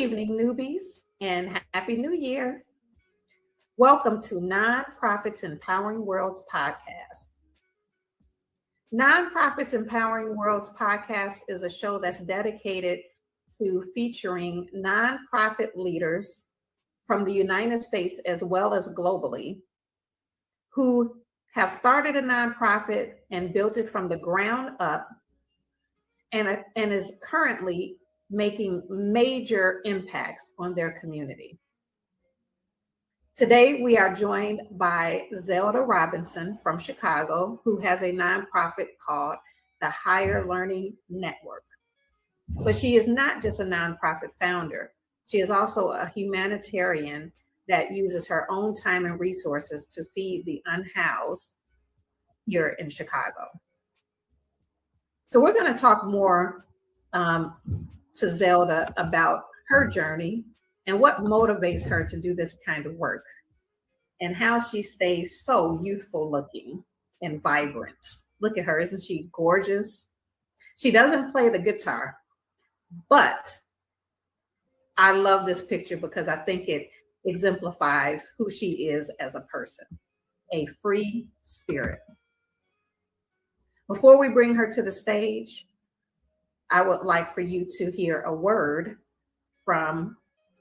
evening, newbies, and Happy New Year. Welcome to Nonprofits Empowering Worlds podcast. Nonprofits Empowering Worlds podcast is a show that's dedicated to featuring nonprofit leaders from the United States as well as globally who have started a nonprofit and built it from the ground up and is currently making major impacts on their community. Today, we are joined by Zelda Robinson from Chicago, who has a nonprofit called the Higher Learning Network. But she is not just a nonprofit founder. She is also a humanitarian that uses her own time and resources to feed the unhoused here in Chicago. So we're going to talk more to Zelda about her journey and what motivates her to do this kind of work and how she stays so youthful looking and vibrant. Look at her, isn't she gorgeous? She doesn't play the guitar, but I love this picture because I think it exemplifies who she is as a person, a free spirit. Before we bring her to the stage, I would like for you to hear a word from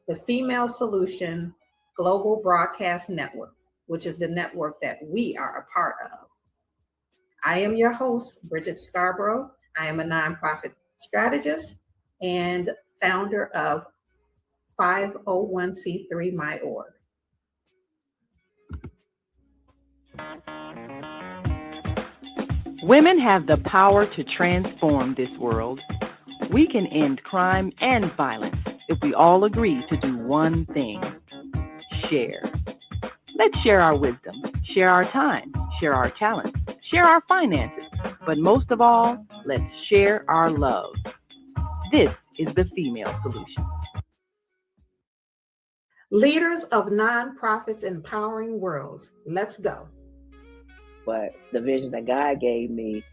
the Female Solution Global Broadcast Network, which is the network that we are a part of. I am your host, Bridget Scarborough. I am a nonprofit strategist and founder of 501c3 My.org. Women have the power to transform this world. We can end crime and violence if we all agree to do one thing: share. Let's share our wisdom, share our time, share our talents, share our finances, but most of all, let's share our love. This is the Female Solution. Leaders of Nonprofits Empowering Worlds, let's go. But the vision that God gave me,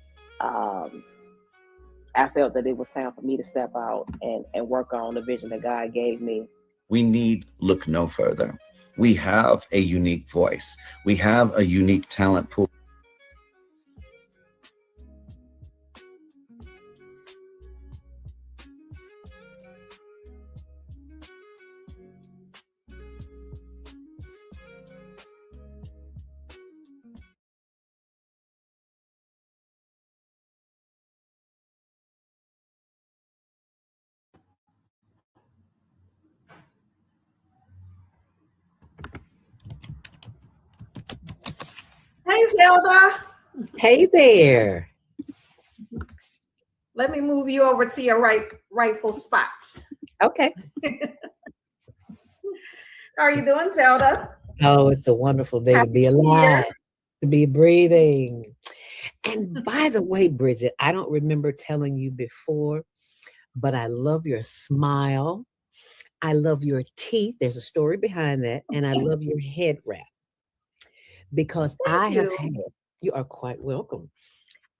I felt that it was time for me to step out and work on the vision that God gave me. We need look no further. We have a unique voice. We have a unique talent pool. Hey, Zelda. Hey there. Let me move you over to your rightful spots. Okay. How are you doing, Zelda? Oh, it's a wonderful day to be alive, to be breathing. And by the way, Bridget, I don't remember telling you before, but I love your smile. I love your teeth. There's a story behind that. And I love your head wrap. Because you are quite welcome.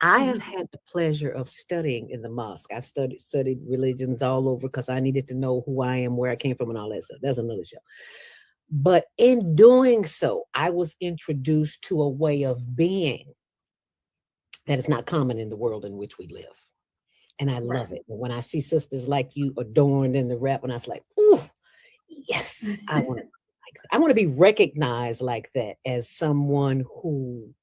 I have had the pleasure of studying in the mosque. I've studied religions all over because I needed to know who I am, where I came from, and all that stuff. That's another show. But in doing so, I was introduced to a way of being that is not common in the world in which we live. And I love it. And when I see sisters like you adorned in the wrap, and I was like, ooh, yes, I want to be recognized like that as someone who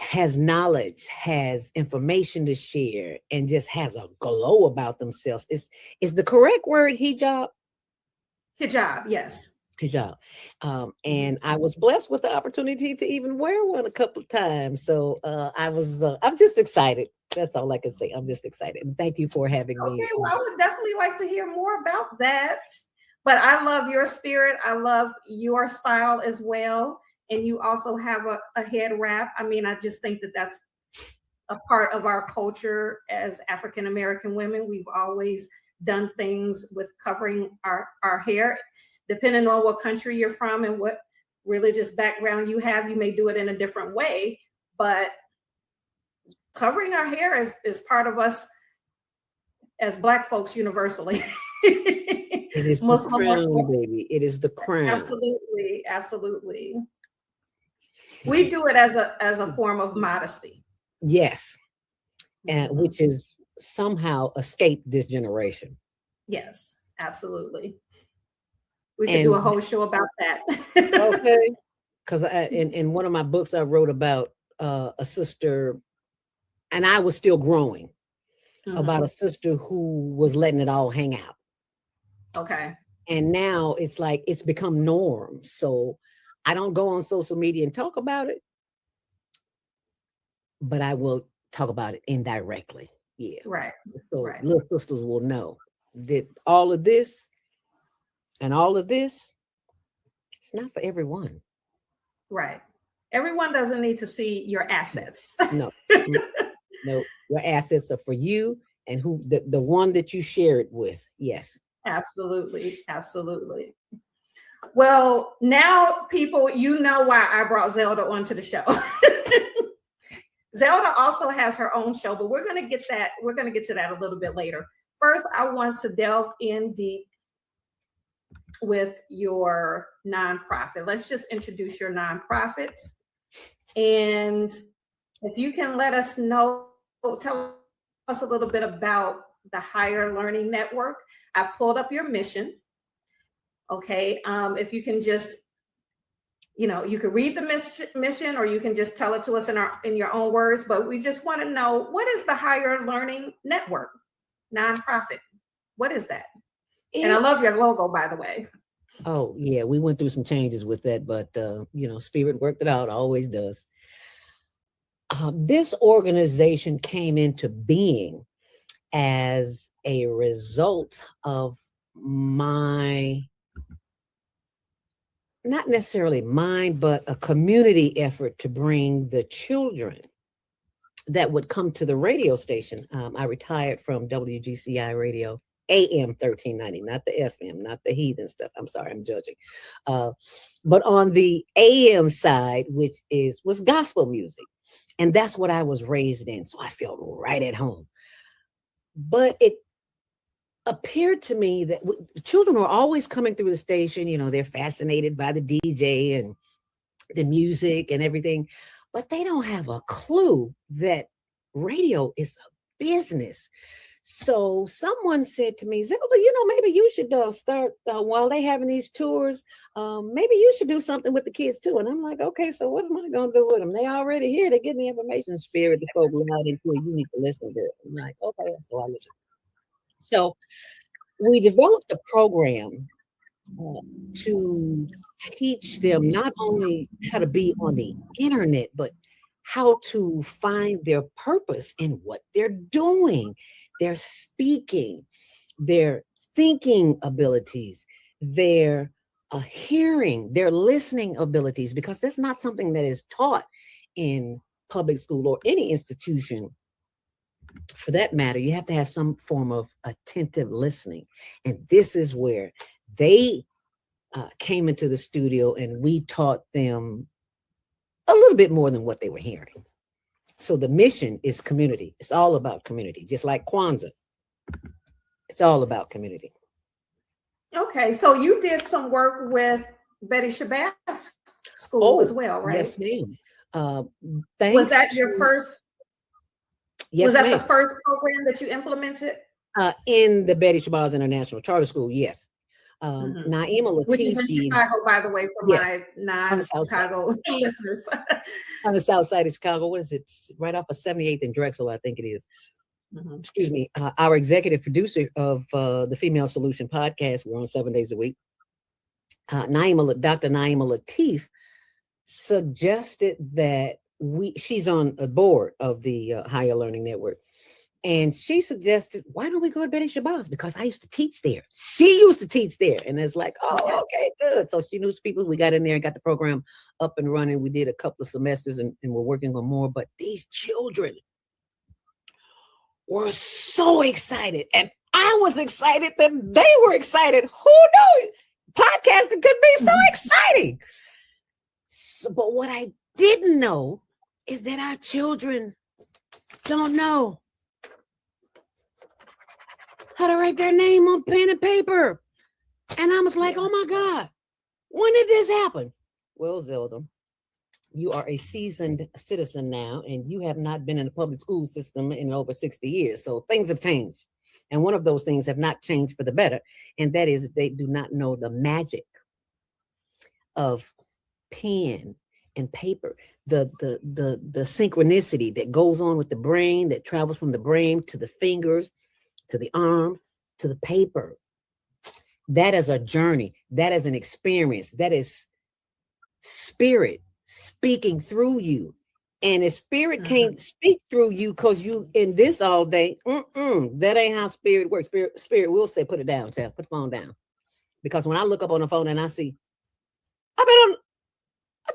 has knowledge, has information to share, and just has a glow about themselves. Is the correct word hijab? Hijab, yes. Hijab. And I was blessed with the opportunity to even wear one a couple of times. So I'm just excited. That's all I can say. I'm just excited. And thank you for having me. Okay, well, I would definitely like to hear more about that. But I love your spirit. I love your style as well. And you also have a head wrap. I mean, I just think that that's a part of our culture as African-American women. We've always done things with covering our hair. Depending on what country you're from and what religious background you have, you may do it in a different way. But covering our hair is part of us as Black folks universally. It is the crown, baby. It is the crown. Absolutely, absolutely. We do it as a form of modesty. Yes, and which is somehow escaped this generation. Yes, absolutely. We could do a whole show about that. Okay, because in one of my books I wrote about a sister, and I was still growing, about a sister who was letting it all hang out. Okay. And now it's like it's become norm. So I don't go on social media and talk about it, but I will talk about it indirectly. Yeah. Right. So little sisters will know that all of this and all of this, it's not for everyone. Right. Everyone doesn't need to see your assets. No. No, your assets are for you and who the one that you share it with. Yes. Absolutely. Absolutely. Well, now people, you know why I brought Zelda onto the show. Zelda also has her own show, but we're going to get that. We're going to get to that a little bit later. First, I want to delve in deep with your nonprofit. Let's just introduce your nonprofits. And if you can let us know, tell us a little bit about the Higher Learning Network. I've pulled up your mission. Okay. If you can just, you can read the mission, or you can just tell it to us in your own words, but we just want to know, what is the Higher Learning Network nonprofit? What is that? And I love your logo, by the way. Oh yeah, we went through some changes with that, but Spirit worked it out, always does. This organization came into being as a result of my, not necessarily mine, but a community effort to bring the children that would come to the radio station. I retired from WGCI radio, AM 1390, not the FM, not the heathen stuff. I'm sorry, I'm judging. But on the AM side, which was gospel music. And that's what I was raised in. So I felt right at home. But it appeared to me that children were always coming through the station. They're fascinated by the DJ and the music and everything, but they don't have a clue that radio is a business. So someone said to me, Zelda, maybe you should start while they having these tours. Maybe you should do something with the kids too. And I'm like, okay, so what am I going to do with them? They already here. They're getting the information. Spirit, the folk loud into it. You need to listen to it. I'm like, okay, so I listen. So we developed a program to teach them not only how to be on the internet, but how to find their purpose in what they're doing, their speaking, their thinking abilities, their hearing, their listening abilities, because that's not something that is taught in public school or any institution. For that matter, you have to have some form of attentive listening. And this is where they came into the studio and we taught them a little bit more than what they were hearing. So the mission is community. It's all about community, just like Kwanzaa. It's all about community. Okay, so you did some work with Betty Shabazz School as well, right? Yes, ma'am. Was that your first? Yes, was that ma'am. The first program that you implemented? In the Betty Shabazz International Charter School, yes. Naima Latif, which is in Chicago, by the way, for my non-Chicago listeners. On the south side of Chicago. What is it? Right off of 78th and Drexel, I think it is. Excuse me. Our executive producer of the Female Solution podcast, we're on 7 days a week. Dr. Naima Latif suggested that she's on a board of the Higher Learning Network. And she suggested, why don't we go to Betty Shabazz? Because I used to teach there. She used to teach there. And it's like, oh, okay, good. So she knew some people. We got in there and got the program up and running. We did a couple of semesters and we're working on more. But these children were so excited. And I was excited that they were excited. Who knew podcasting could be so exciting? So, but what I didn't know is that our children don't know how to write their name on pen and paper. And I was like, oh my God, when did this happen? Well, Zelda, you are a seasoned citizen now, and you have not been in the public school system in over 60 years. So things have changed. And one of those things have not changed for the better. And that is they do not know the magic of pen and paper, the synchronicity that goes on with the brain, that travels from the brain to the fingers, to the arm, to the paper. That is a journey. That is an experience. That is spirit speaking through you. And if spirit can't speak through you because you in this all day, that ain't how spirit works. Spirit will say, put it down, child. Put the phone down. Because when I look up on the phone and I see, I've been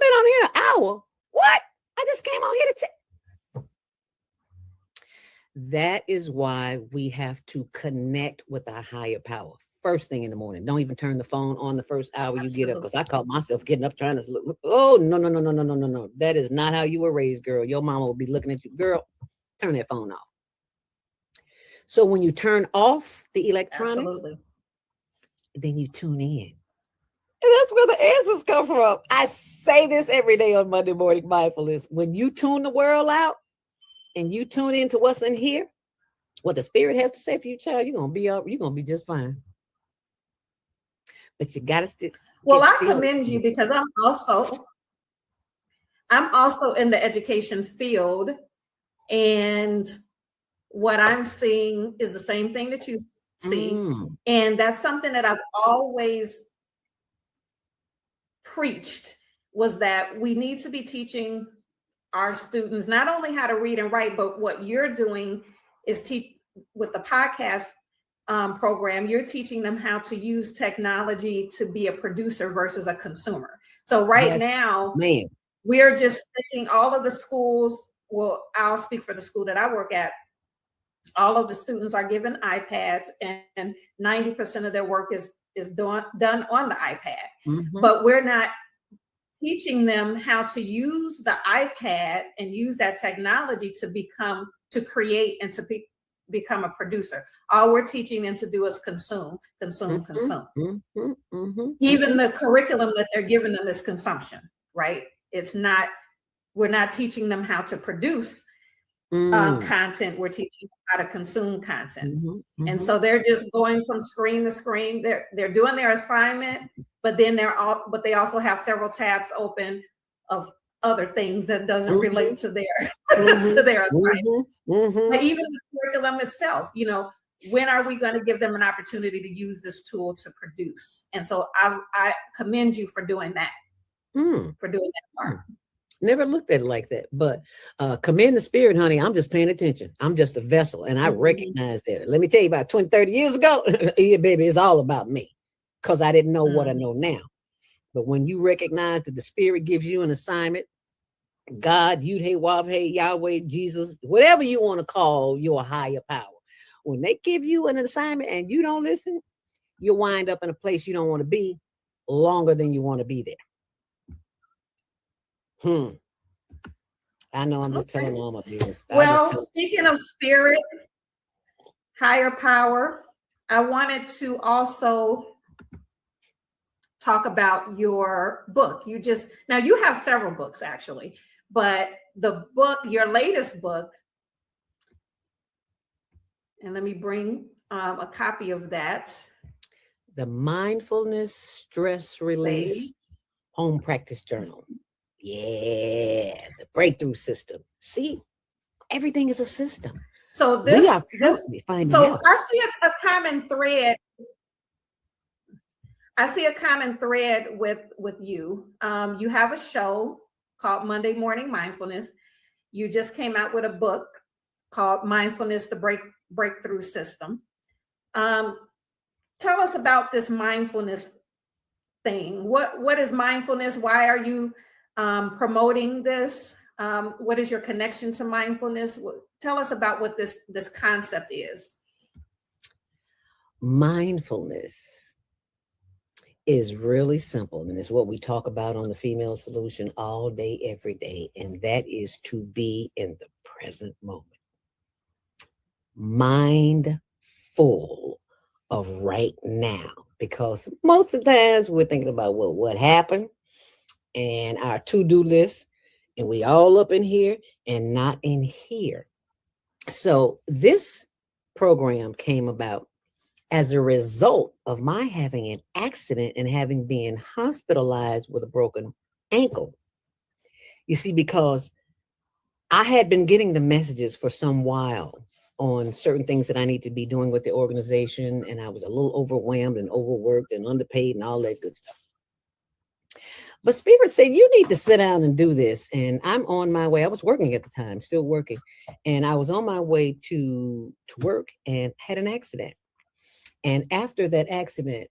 on here an hour. What? I just came on here to check. That is why we have to connect with our higher power. First thing in the morning. Don't even turn the phone on the first hour you get up, because I caught myself getting up trying to look. Oh, no. That is not how you were raised, girl. Your mama will be looking at you. Girl, turn that phone off. So when you turn off the electronics, then you tune in. And that's where the answers come from. I say this every day on Monday Morning Mindfulness. When you tune the world out and you tune into what's in here, what the spirit has to say for you, child, you're gonna be just fine. But you gotta still. Well, I commend you because I'm also in the education field, and what I'm seeing is the same thing that you see. And that's something that I've always preached, was that we need to be teaching our students not only how to read and write, but what you're doing is teach with the podcast program, you're teaching them how to use technology to be a producer versus a consumer. So now, we're just thinking all of the schools, well, I'll speak for the school that I work at, all of the students are given iPads, and 90% of their work is done on the iPad. But we're not teaching them how to use the iPad and use that technology to create and to become a producer. All we're teaching them to do is consume. Even the curriculum that they're giving them is consumption, right? We're not teaching them how to produce content. We're teaching them how to consume content. And so they're just going from screen to screen. They're doing their assignment, but then they also have several tabs open of other things that doesn't relate to their to their assignment. But even the curriculum itself, when are we going to give them an opportunity to use this tool to produce? And so I commend you for doing that. For doing that part. Never looked at it like that, but commend the spirit, honey. I'm just paying attention. I'm just a vessel, and I recognize that. Let me tell you, about 20, 30 years ago, yeah, baby, it's all about me, because I didn't know what I know now. But when you recognize that the spirit gives you an assignment, God, Yud-Hey, Wav-Hey, Yahweh, Jesus, whatever you want to call your higher power, when they give you an assignment and you don't listen, you'll wind up in a place you don't want to be longer than you want to be there. I know I'm just telling all my business. Well, speaking of spirit, higher power, I wanted to also talk about your book. Now you have several books actually, but the book, your latest book, and let me bring a copy of that. The Mindfulness Stress Release Home Practice Journal. Yeah, the breakthrough system. See, everything is a system. So I see a common thread. I see a common thread with you. You have a show called Monday Morning Mindfulness. You just came out with a book called Mindfulness, the Breakthrough System. Tell us about this mindfulness thing. What is mindfulness? Why are you promoting this? What is your connection to mindfulness? Tell us about what this concept is. Mindfulness is really simple, and it's what we talk about on the Female Solution all day, every day, and that is to be in the present moment. Mindfulness. full of right now, because most of the times we're thinking about what happened and our to-do list, and we all up in here and not in here. So this program came about as a result of my having an accident and having been hospitalized with a broken ankle. You see, because I had been getting the messages for some while on certain things that I need to be doing with the organization, and I was a little overwhelmed and overworked and underpaid and all that good stuff. But Spirit said, you need to sit down and do this. And I'm on my way. I was working at the time, still working. And I was on my way to work and had an accident. And after that accident,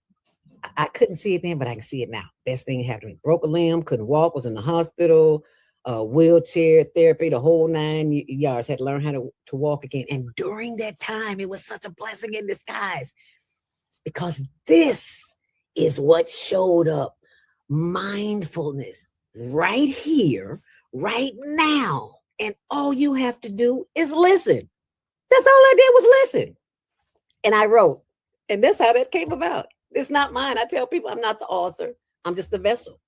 I couldn't see it then, but I can see it now. Best thing happened to me. Broke a limb, couldn't walk, was in the hospital, wheelchair therapy, the whole 9 yards, had to learn how to walk again. And during that time, it was such a blessing in disguise, because this is what showed up. Mindfulness right here, right now. And all you have to do is listen. That's all I did was listen. And I wrote. And that's how that came about. It's not mine. I tell people I'm not the author. I'm just the vessel.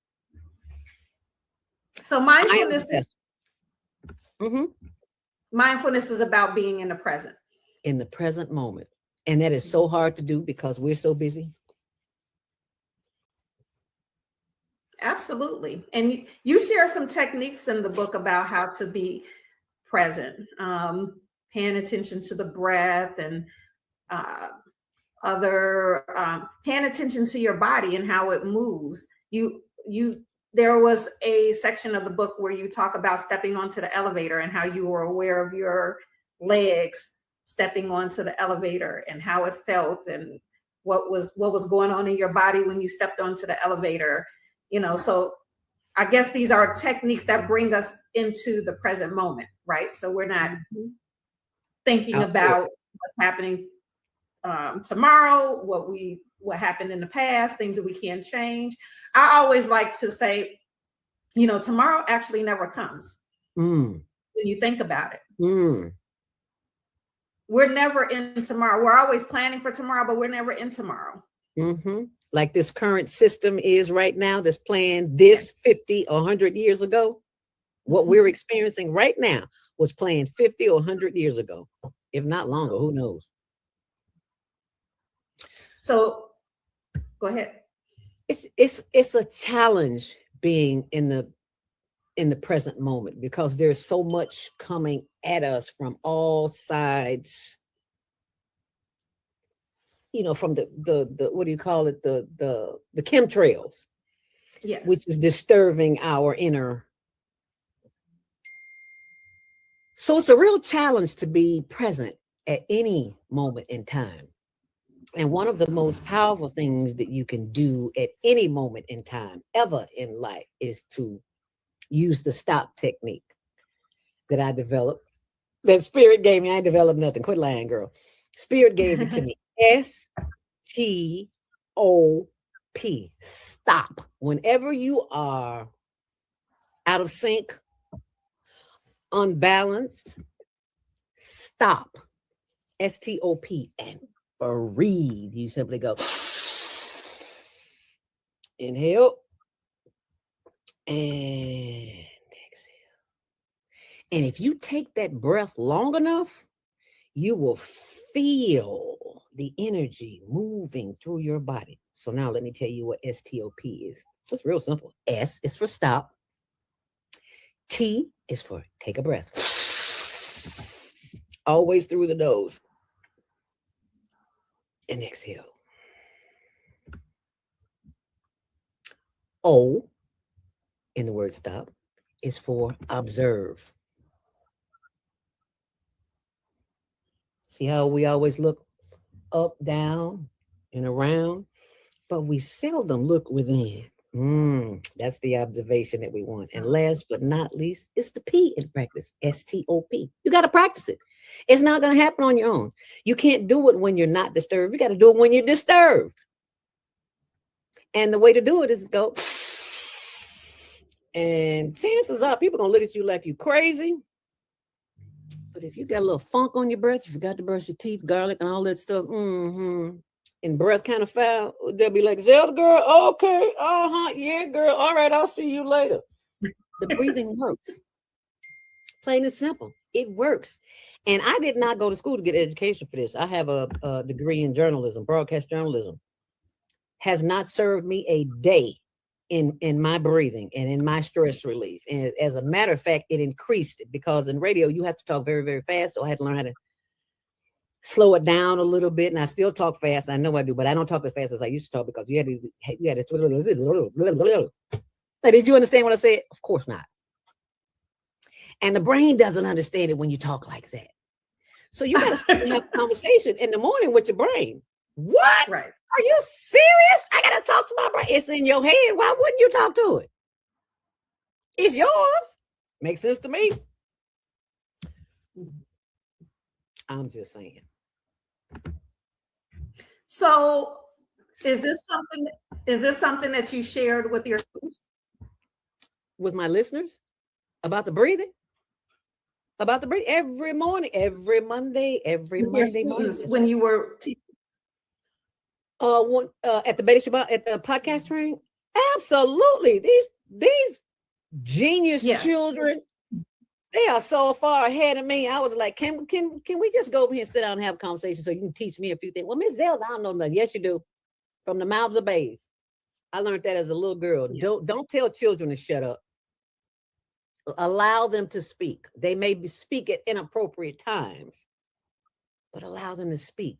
So mindfulness is about being in the present. In the present moment. And that is so hard to do because we're so busy. Absolutely. And you share some techniques in the book about how to be present, paying attention to the breath and paying attention to your body and how it moves. There was a section of the book where you talk about stepping onto the elevator and how you were aware of your legs stepping onto the elevator and how it felt and what was going on in your body when you stepped onto the elevator. So I guess these are techniques that bring us into the present moment, right? So we're not thinking about what's happening tomorrow, what happened in the past, things that we can't change. I always like to say, tomorrow actually never comes when you think about it. We're never in tomorrow. We're always planning for tomorrow, but we're never in tomorrow. Like this current system is right now, that's planned this 50 or 100 years ago. What we're experiencing right now was planned 50 or 100 years ago, if not longer, who knows? So go ahead. It's a challenge being in the present moment, because there's so much coming at us from all sides. From the what do you call it? The chemtrails, yes, which is disturbing our inner. So it's a real challenge to be present at any moment in time. And one of the most powerful things that you can do at any moment in time, ever in life, is to use the stop technique that I developed, that Spirit gave me. I ain't developed nothing. Quit lying, girl. Spirit gave it to me. STOP. Stop. Whenever you are out of sync, unbalanced, stop. STOP, and breathe. You simply go inhale and exhale. And if you take that breath long enough, you will feel the energy moving through your body. So now let me tell you what STOP is. It's real simple. S is for stop. T is for take a breath. Always through the nose. And exhale. O in the word stop is for observe. See how we always look up, down, and around, but we seldom look within. That's the observation that we want. And last but not least, it's the P in practice, STOP. You got to practice it. It's not going to happen on your own. You can't do it when you're not disturbed. You got to do it when you're disturbed. And the way to do it is go, and chances are people going to look at you like you crazy. But if you got a little funk on your breath, you forgot to brush your teeth, garlic, and all that stuff, and breath kind of foul, they'll be like, Zelda girl, okay, yeah, girl, all right, I'll see you later. The breathing works. Plain and simple. It works. And I did not go to school to get education for this. I have a degree in journalism, broadcast journalism. Has not served me a day in my breathing and in my stress relief. And as a matter of fact, it increased it because in radio, you have to talk very, very fast. So I had to learn how to slow it down a little bit. And I still talk fast. I know I do, but I don't talk as fast as I used to talk because you had to. Now, did you understand what I said? Of course not. And the brain doesn't understand it when you talk like that. So you got to have a conversation in the morning with your brain. What? Right. Are you serious? I got to talk to my brain. It's in your head. Why wouldn't you talk to it? It's yours. Makes sense to me. I'm just saying. So is this something that you shared with your students? With my listeners? About the breathing? About the breathing every morning, every Monday morning. When you were at the beta Shabbat, at the podcast train, absolutely. These genius children, they are so far ahead of me. I was like, can we just go over here and sit down and have a conversation so you can teach me a few things? Well, Miss Zelda, I don't know nothing. Yes, you do. From the mouths of babes. I learned that as a little girl. Yeah. Don't tell children to shut up. Allow them to speak. They may speak at inappropriate times, but allow them to speak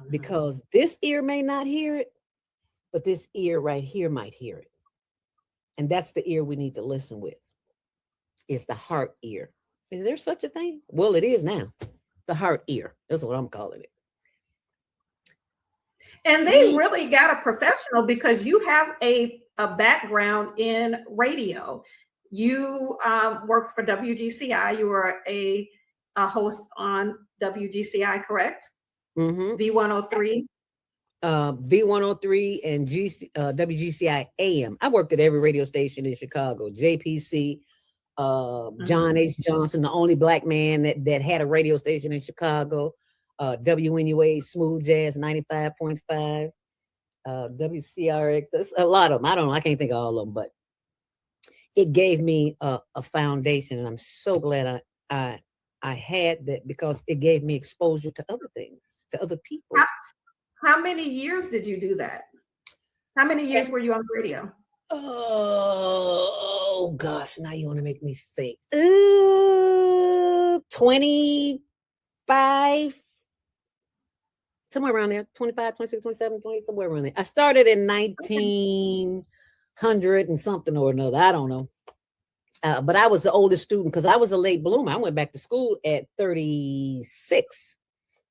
because this ear may not hear it, but this ear right here might hear it. And that's the ear we need to listen with. It's the heart ear. Is there such a thing? Well, it is now. The heart ear. That's what I'm calling it. And they really got a professional because you have a background in radio. You worked for WGCI. You were a host on WGCI, correct? Mm-hmm. V103. V103 and WGCI AM. I worked at every radio station in Chicago. JPC, John H. Johnson, the only black man that had a radio station in Chicago. WNUA, Smooth Jazz 95.5. WCRX. There's a lot of them. I don't know. I can't think of all of them, but it gave me a foundation, and I'm so glad I had that because it gave me exposure to other things, to other people. How many years did you do that? How many years were you on the radio? Oh gosh, now you want to make me think. 25, somewhere around there, 25, 26, 27, 28, somewhere around there. I started in 1900 and something or another. I don't know. But I was the oldest student because I was a late bloomer. I went back to school at 36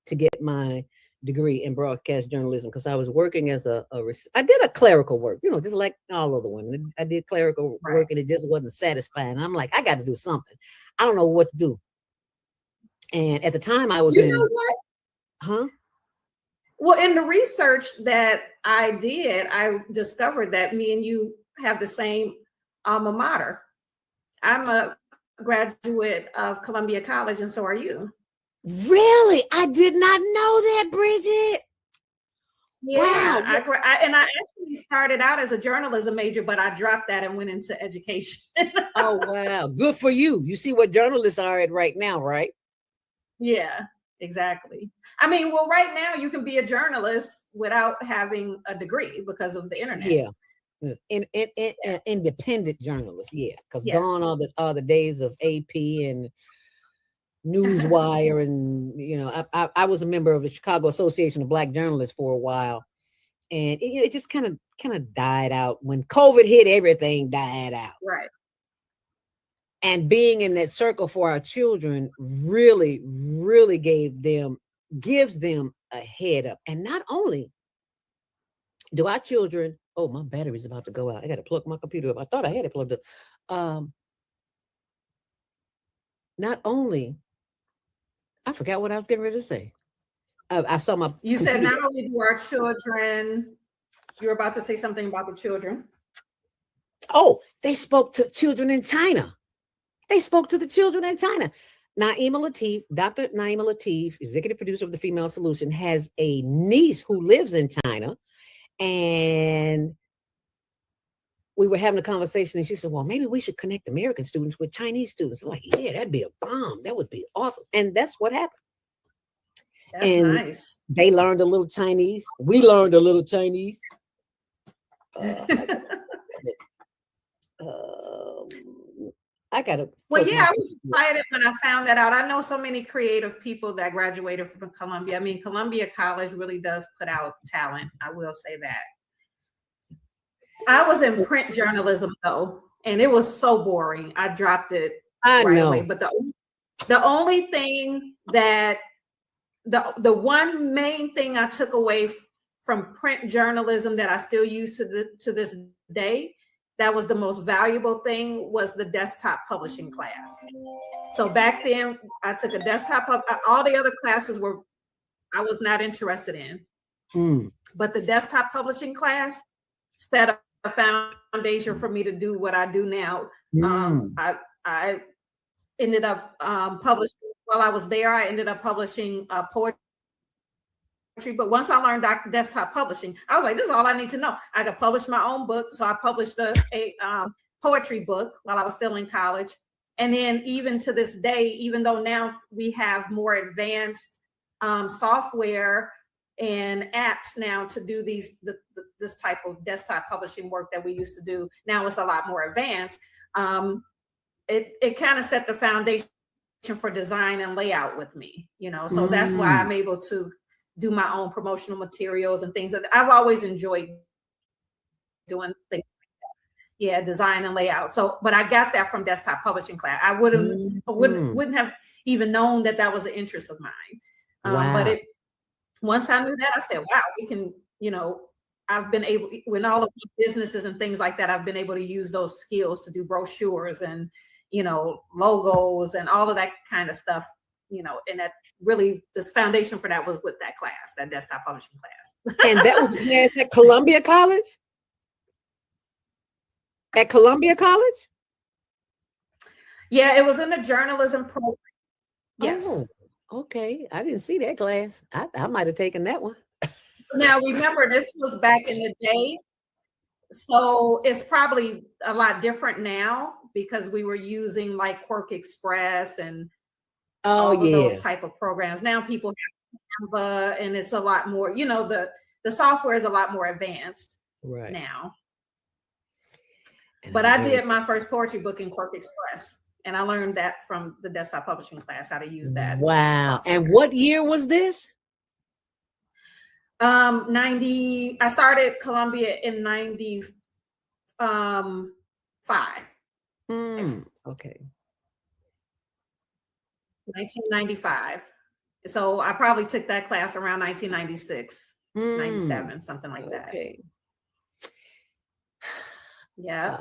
to get my degree in broadcast journalism because I was working as I did a clerical work, just like all other women. I did clerical work and it just wasn't satisfying. And I'm like, I got to do something. I don't know what to do. And at the time I was know what? Huh? Well, in the research that I did, I discovered that me and you have the same alma mater. I'm a graduate of Columbia College, and so are you. Really? I did not know that, Bridget. Yeah, wow. I actually started out as a journalism major, but I dropped that and went into education. Oh, wow. Good for you. You see what journalists are at right now, right? Yeah, exactly. I mean, well, right now you can be a journalist without having a degree because of the internet. Yeah. Independent journalist, yeah, because gone are the days of AP and Newswire, and I was a member of the Chicago Association of Black Journalists for a while, and it just kind of died out when COVID hit. Everything died out, right? And being in that circle for our children really, really gives them a head up, and not only do our children. Oh, my battery's about to go out. I got to plug my computer up. I thought I had it plugged up. Not only, I forgot what I was getting ready to say. I saw my. You said not only do our children. You were about to say something about the children. Oh, they spoke to children in China. They spoke to the children in China. Naima Latif, Dr. Naima Latif, executive producer of the Female Solution, has a niece who lives in China. And we were having a conversation and she said, well, maybe we should connect American students with Chinese students. I'm like, yeah, that'd be a bomb. That would be awesome. And that's what happened. That's and nice. They learned a little Chinese. We learned a little Chinese. I gotta. Well, yeah, I was excited when I found that out. I know so many creative people that graduated from Columbia. I mean, Columbia College really does put out talent. I will say that. I was in print journalism though, and it was so boring. I dropped it right away. But the only thing that the one main thing I took away from print journalism that I still use to this day, that was the most valuable thing, was the desktop publishing class. So back then I took a desktop, all the other classes I was not interested in. But the desktop publishing class set a foundation for me to do what I do now. I ended up publishing, while I was there, I ended up publishing poetry. But once I learned desktop publishing, I was like, this is all I need to know. I could publish my own book. So I published a poetry book while I was still in college. And then even to this day, even though now we have more advanced software and apps now to do this type of desktop publishing work that we used to do, now it's a lot more advanced. It kind of set the foundation for design and layout with me, so that's why I'm able to do my own promotional materials and things. I've always enjoyed doing things like that. Yeah, design and layout. So, but I got that from desktop publishing class. I wouldn't have even known that was an interest of mine. But once I knew that, I said, wow, we can, I've been able, when all of the businesses and things like that, I've been able to use those skills to do brochures and, logos and all of that kind of stuff, and that really, the foundation for that was with that class, that desktop publishing class. And that was a class at Columbia College? At Columbia College? Yeah, it was in the journalism program. Yes. Oh, okay. I didn't see that class. I might have taken that one. Now, remember, this was back in the day. So it's probably a lot different now because we were using like Quark Express and all of those type of programs. Now people have Canva, and it's a lot more, the software is a lot more advanced now. But I did my first poetry book in Quark Express, and I learned that from the desktop publishing class, how to use that. Wow. And what year was this? 90. I started Columbia in 95. Okay. 1995. So I probably took that class around 1996, 97, something like that. Okay. Yeah.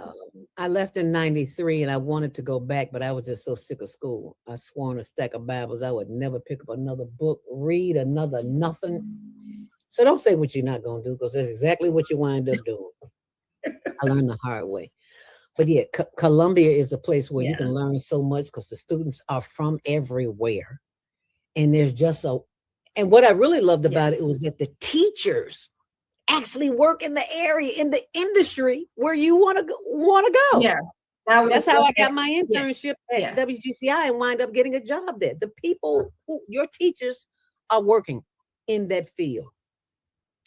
I left in 93 and I wanted to go back, but I was just so sick of school. I swore on a stack of Bibles I would never pick up another book, read another nothing. So don't say what you're not going to do, because that's exactly what you wind up doing. I learned the hard way. But yeah, Columbia is a place where you can learn so much because the students are from everywhere. And there's just and what I really loved about it was that the teachers actually work in the area, in the industry where you want to go. Yeah. That's how I got my internship at WGCI and wind up getting a job there. The people, your teachers, are working in that field.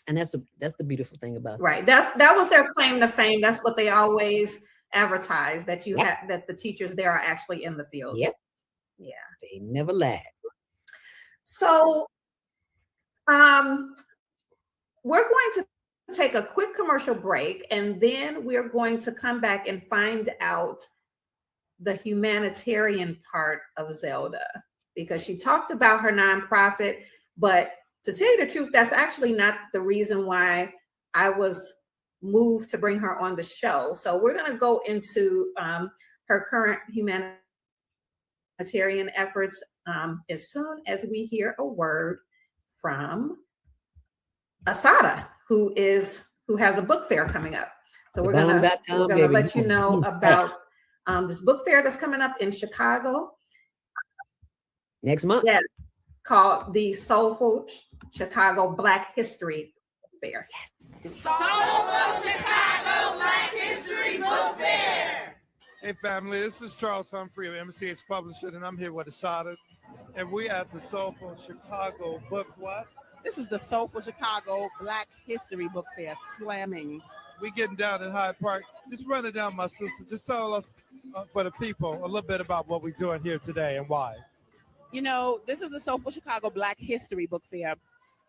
And that's the beautiful thing about it. Right. That was their claim to fame. That's what they always advertise, that you have, that the teachers there are actually in the field. Yep. Yeah. They never lied. So we're going to take a quick commercial break, and then we're going to come back and find out the humanitarian part of Zelda, because she talked about her nonprofit, but to tell you the truth, that's actually not the reason why I was moved to bring her on the show. So we're going to go into her current humanitarian efforts as soon as we hear a word from Asada, who has a book fair coming up. So we're going to let you know about this book fair that's coming up in Chicago. Next month. Yes, called the Soulful Chicago Black History Fair. Soulful Chicago Black History Book Fair. Hey family, this is Charles Humphrey of MCH Publishing, and I'm here with Ashada, and we at the Soulful Chicago Book what? This is the Soulful Chicago Black History Book Fair, slamming. We getting down in Hyde Park. Just run it down, my sister. Just tell us, for the people, a little bit about what we're doing here today and why. You know, this is the Soulful Chicago Black History Book Fair,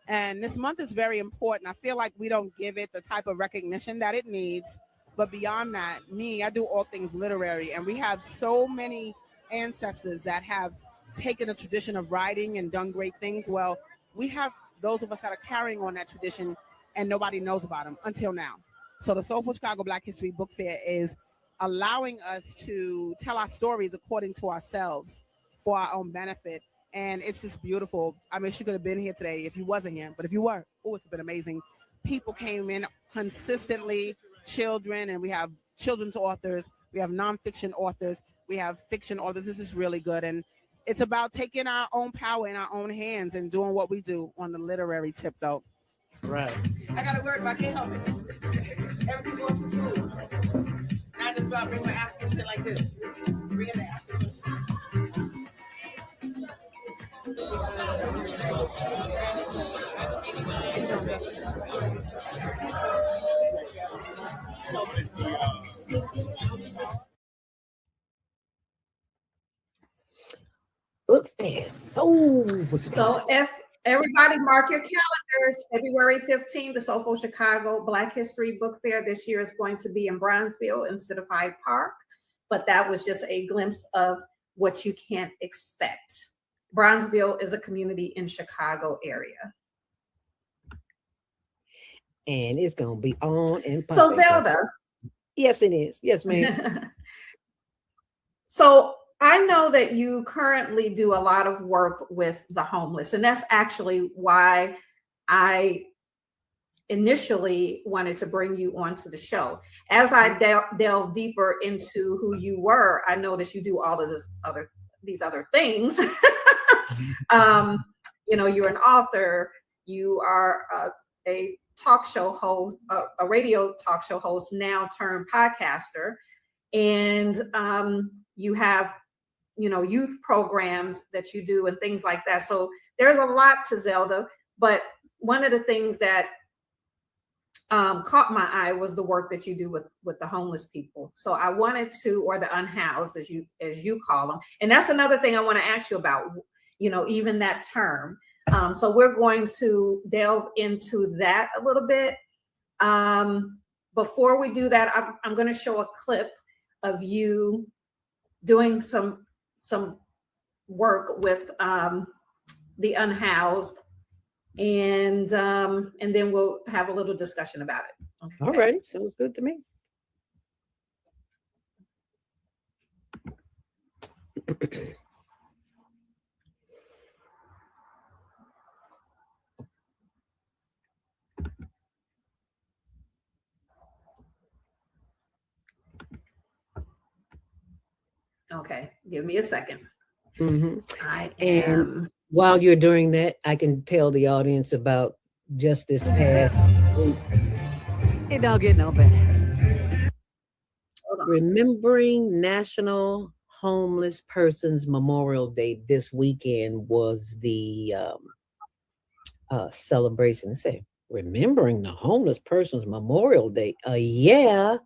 and this month is very important. I feel like we don't give it the type of recognition that it needs, but beyond that, I do all things literary, and we have so many ancestors that have taken a tradition of writing and done great things. Well, we have those of us that are carrying on that tradition, and nobody knows about them until now. So the Soulful Chicago Black History Book Fair is allowing us to tell our stories according to ourselves for our own benefit. And it's just beautiful. I mean, she could have been here today if you wasn't here, but if you were, it's been amazing. People came in consistently, children, and we have children's authors, we have nonfiction authors, we have fiction authors. This is really good. And it's about taking our own power in our own hands and doing what we do on the literary tip, though. Right. I got to work, but I can't help it. Everything going to school. I just about bring my African shit like this. Bring it the African shit. Book fair. So if everybody mark your calendars, February 15th, the Soulful Chicago Black History Book Fair this year is going to be in Brownsville instead of Hyde Park. But that was just a glimpse of what you can't expect. Brownsville is a community in Chicago area. And it's going to be on and popping. So Zelda. Yes, it is. Yes, ma'am. So I know that you currently do a lot of work with the homeless, and that's actually why I initially wanted to bring you onto the show. As I delve deeper into who you were, I noticed you do all of these other things. You're an author, you are a talk show host, a radio talk show host, now turned podcaster, and you have youth programs that you do and things like that. So there's a lot to Zelda, but one of the things that caught my eye was the work that you do with the homeless people. So I wanted to, or the unhoused, as you call them. And that's another thing I want to ask you about, even that term. So we're going to delve into that a little bit. Before we do that, I'm going to show a clip of you doing some work with the unhoused, and then we'll have a little discussion about it. Okay. All right, sounds good to me. Okay, give me a second. Mm-hmm. I am. And while you're doing that, I can tell the audience about just this past week. It don't get no better. Remembering National Homeless Persons Memorial Day this weekend was the celebration. Say, remembering the Homeless Persons Memorial Day. Yeah.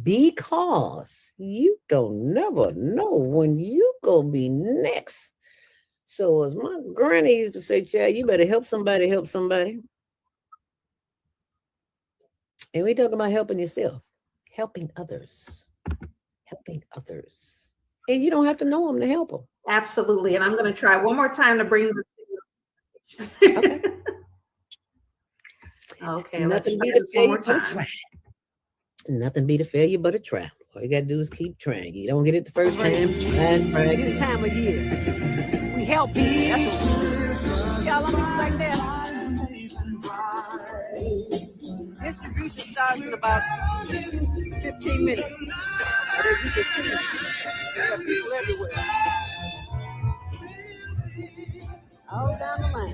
Because you don't never know when you gonna be next. So as my granny used to say, child, you better help somebody. And we talking about helping yourself, helping others. And you don't have to know them to help them. Absolutely. And I'm going to try one more time to bring this. Okay. Okay. Nothing beat a failure but a try. Nothing beat a failure but a try. All you got to do is keep trying. You don't get it the first time. Try this time of year. We help people. That's what we do. Y'all want to like that? Distribution starts in about 15 minutes. As you can see, we have people everywhere. all down the line.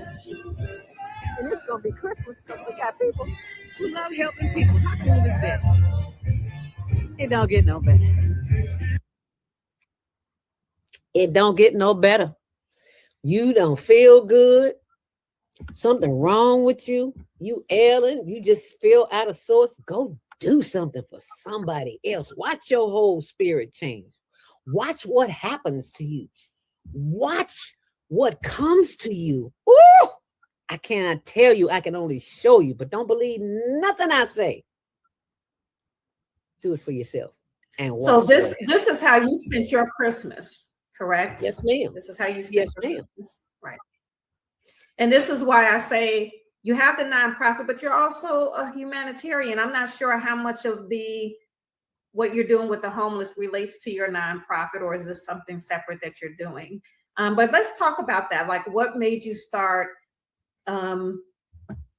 And it's gonna be Christmas because we got people who love helping people. How cool is that? It don't get no better. It don't get no better. You don't feel good. Something wrong with you. You ailing. You just feel out of sorts. Go do something for somebody else. Watch your whole spirit change. Watch what happens to you. Watch what comes to you. Ooh! I cannot tell you. I can only show you. But don't believe nothing I say. Do it for yourself. And So watch this is how you spent your Christmas, correct? Yes, ma'am. This is how you spent Yes, your ma'am. Christmas, right? And this is why I say you have the nonprofit, but you're also a humanitarian. I'm not sure how much of what you're doing with the homeless relates to your nonprofit, or is this something separate that you're doing? But let's talk about that. Like, what made you start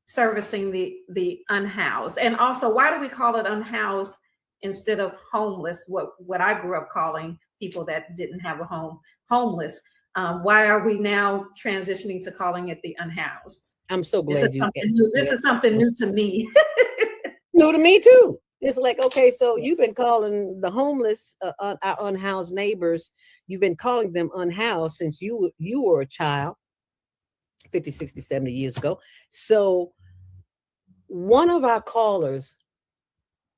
servicing the unhoused? And also, why do we call it unhoused instead of homeless? What I grew up calling people that didn't have a home, homeless. Why are we now transitioning to calling it the unhoused? I'm so glad This is something new to me. New to me too. It's like, okay, so you've been calling the homeless, our unhoused neighbors, you've been calling them unhoused since you were a child, 50, 60, 70 years ago. So one of our callers,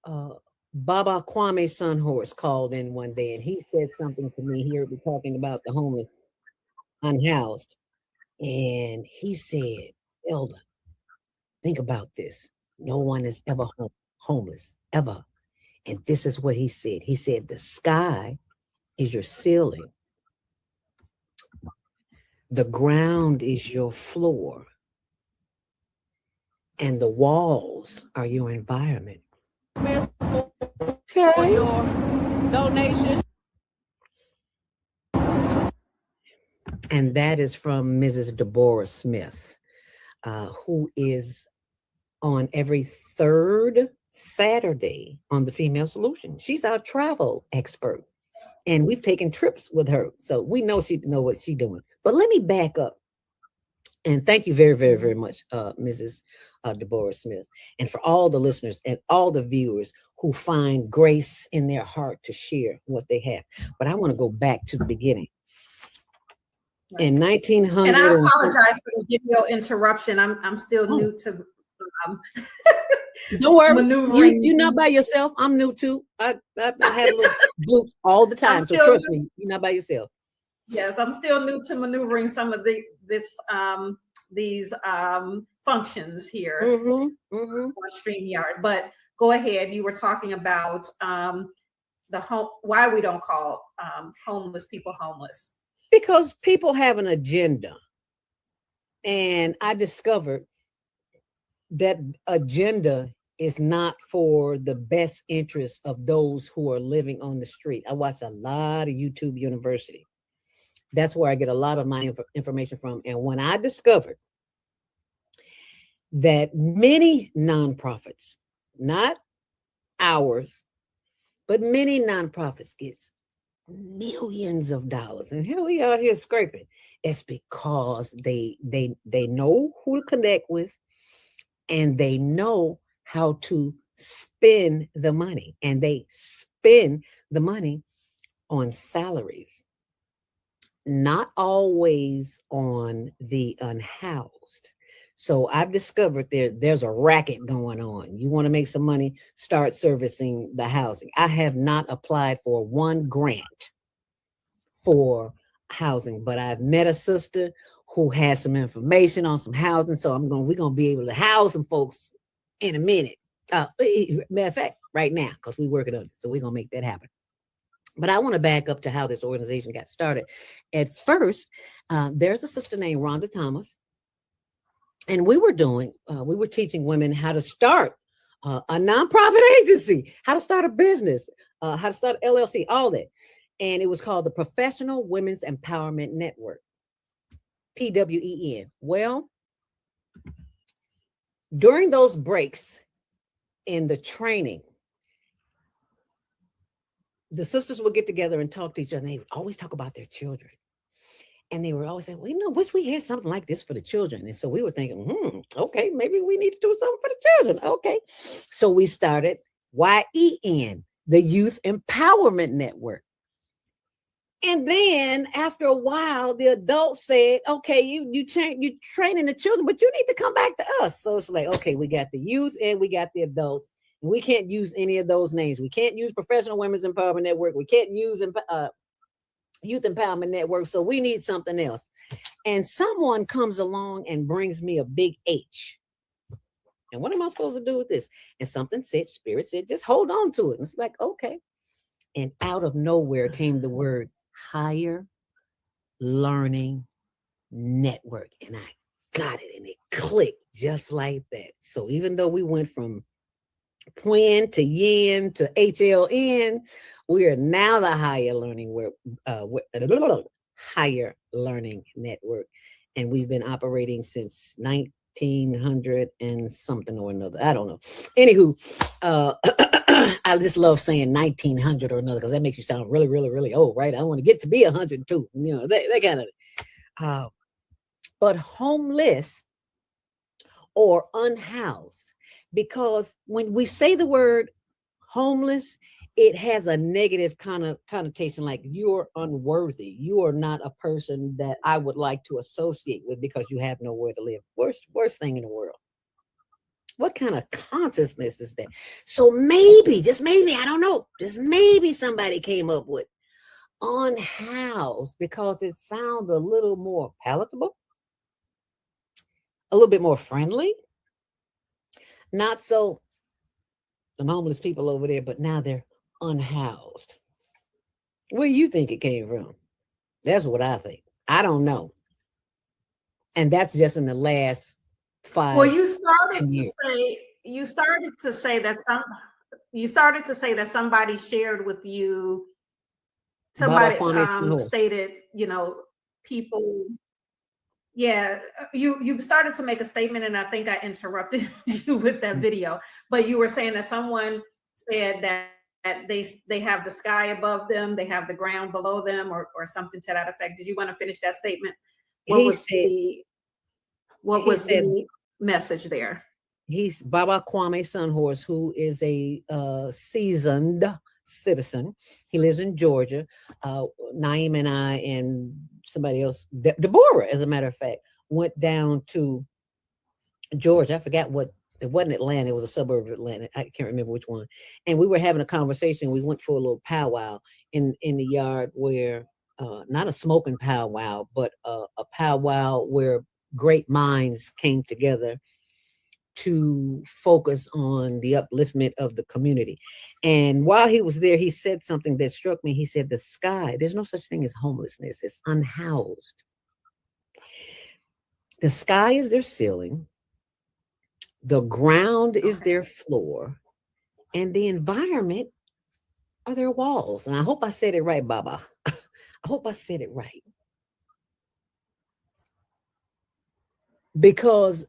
Baba Kwame Sunhorse, called in one day and he said something to me. He heard me talking about the homeless, unhoused. And he said, Elder, think about this. No one is ever homeless, ever. And this is what he said. He said, the sky is your ceiling. The ground is your floor. And the walls are your environment. Okay. Your donation. And that is from Mrs. Deborah Smith, who is on every third Saturday on the Female Solution. She's our travel expert. And we've taken trips with her. So we know she know what she's doing. But let me back up. And thank you very, very, very much, Mrs. Deborah Smith. And for all the listeners and all the viewers who find grace in their heart to share what they have. But I want to go back to the beginning. In 1900. And I apologize for the video interruption. I'm still new to don't worry, maneuvering. You're not by yourself. I'm new too. I had a little bloops all the time. So trust me, you're not by yourself. Yes, I'm still new to maneuvering some of these functions here on StreamYard. But go ahead. You were talking about why we don't call homeless people homeless. Because people have an agenda. And I discovered that agenda is not for the best interest of those who are living on the street. I watch a lot of YouTube University. That's where I get a lot of my information from. And when I discovered that many nonprofits, not ours, but many nonprofits get millions of dollars, and here we are here scraping, it's because they know who to connect with, and they know how to spend the money, and they spend the money on salaries, not always on the unhoused. So I've discovered there's a racket going on. You want to make some money, start servicing the housing. I have not applied for one grant for housing, but I've met a sister who has some information on some housing. So we're gonna be able to house some folks in a minute. Matter of fact, right now, because we're working on it. So we're gonna make that happen. But I want to back up to how this organization got started. At first, there's a sister named Rhonda Thomas. And we were teaching women how to start a nonprofit agency, how to start a business, how to start an LLC, all that. And it was called the Professional Women's Empowerment Network, PWEN. Well, during those breaks in the training, the sisters would get together and talk to each other. And they would always talk about their children. And they were always saying, well, wish we had something like this for the children. And so we were thinking, okay, maybe we need to do something for the children. Okay. So we started YEN, the Youth Empowerment Network. And then after a while, the adults said, okay, you training the children, but you need to come back to us. So it's like, okay, we got the youth and we got the adults. And we can't use any of those names. We can't use Professional Women's Empowerment Network. We can't use Youth Empowerment Network. So we need something else. And someone comes along and brings me a big H. And what am I supposed to do with this? And something said, Spirit said, just hold on to it. And it's like, okay. And out of nowhere came the word Higher Learning Network. And I got it, and it clicked just like that. So even though we went from Pwen to Yen to HLN, we are now the Higher Learning Network. And we've been operating since 1900 and something or another. I don't know. Anywho, I just love saying 1900 or another because that makes you sound really, really, really old, right? I want to get to be 102, that kind of. But homeless or unhoused, because when we say the word homeless, it has a negative connotation, like you're unworthy. You are not a person that I would like to associate with because you have nowhere to live. Worst thing in the world. What kind of consciousness is that? So maybe, just maybe, I don't know, just maybe somebody came up with unhoused because it sounds a little more palatable, a little bit more friendly. Not so the homeless people over there, but now they're unhoused. Where do you think it came from? That's what I think. I don't know. And that's just in the last 5 Well, years. you started to say that somebody shared with you, somebody stated, people. Yeah, you started to make a statement, and I think I interrupted you with that video. But you were saying that someone said that they have the sky above them, they have the ground below them, or something to that effect. Did you want to finish that statement? What was the message there? He's Baba Kwame Sunhorse, who is a seasoned citizen. He lives in Georgia. Naeem and I and somebody else, Deborah, as a matter of fact, went down to Georgia. I forgot what, it wasn't Atlanta, it was a suburb of Atlanta. I can't remember which one. And we were having a conversation. We went for a little powwow in the yard where, not a smoking powwow, but a powwow where great minds came together to focus on the upliftment of the community. And while he was there, he said something that struck me. He said, the sky, there's no such thing as homelessness. It's unhoused. The sky is their ceiling. The ground is their floor. And the environment are their walls. And I hope I said it right, Baba. I hope I said it right. Because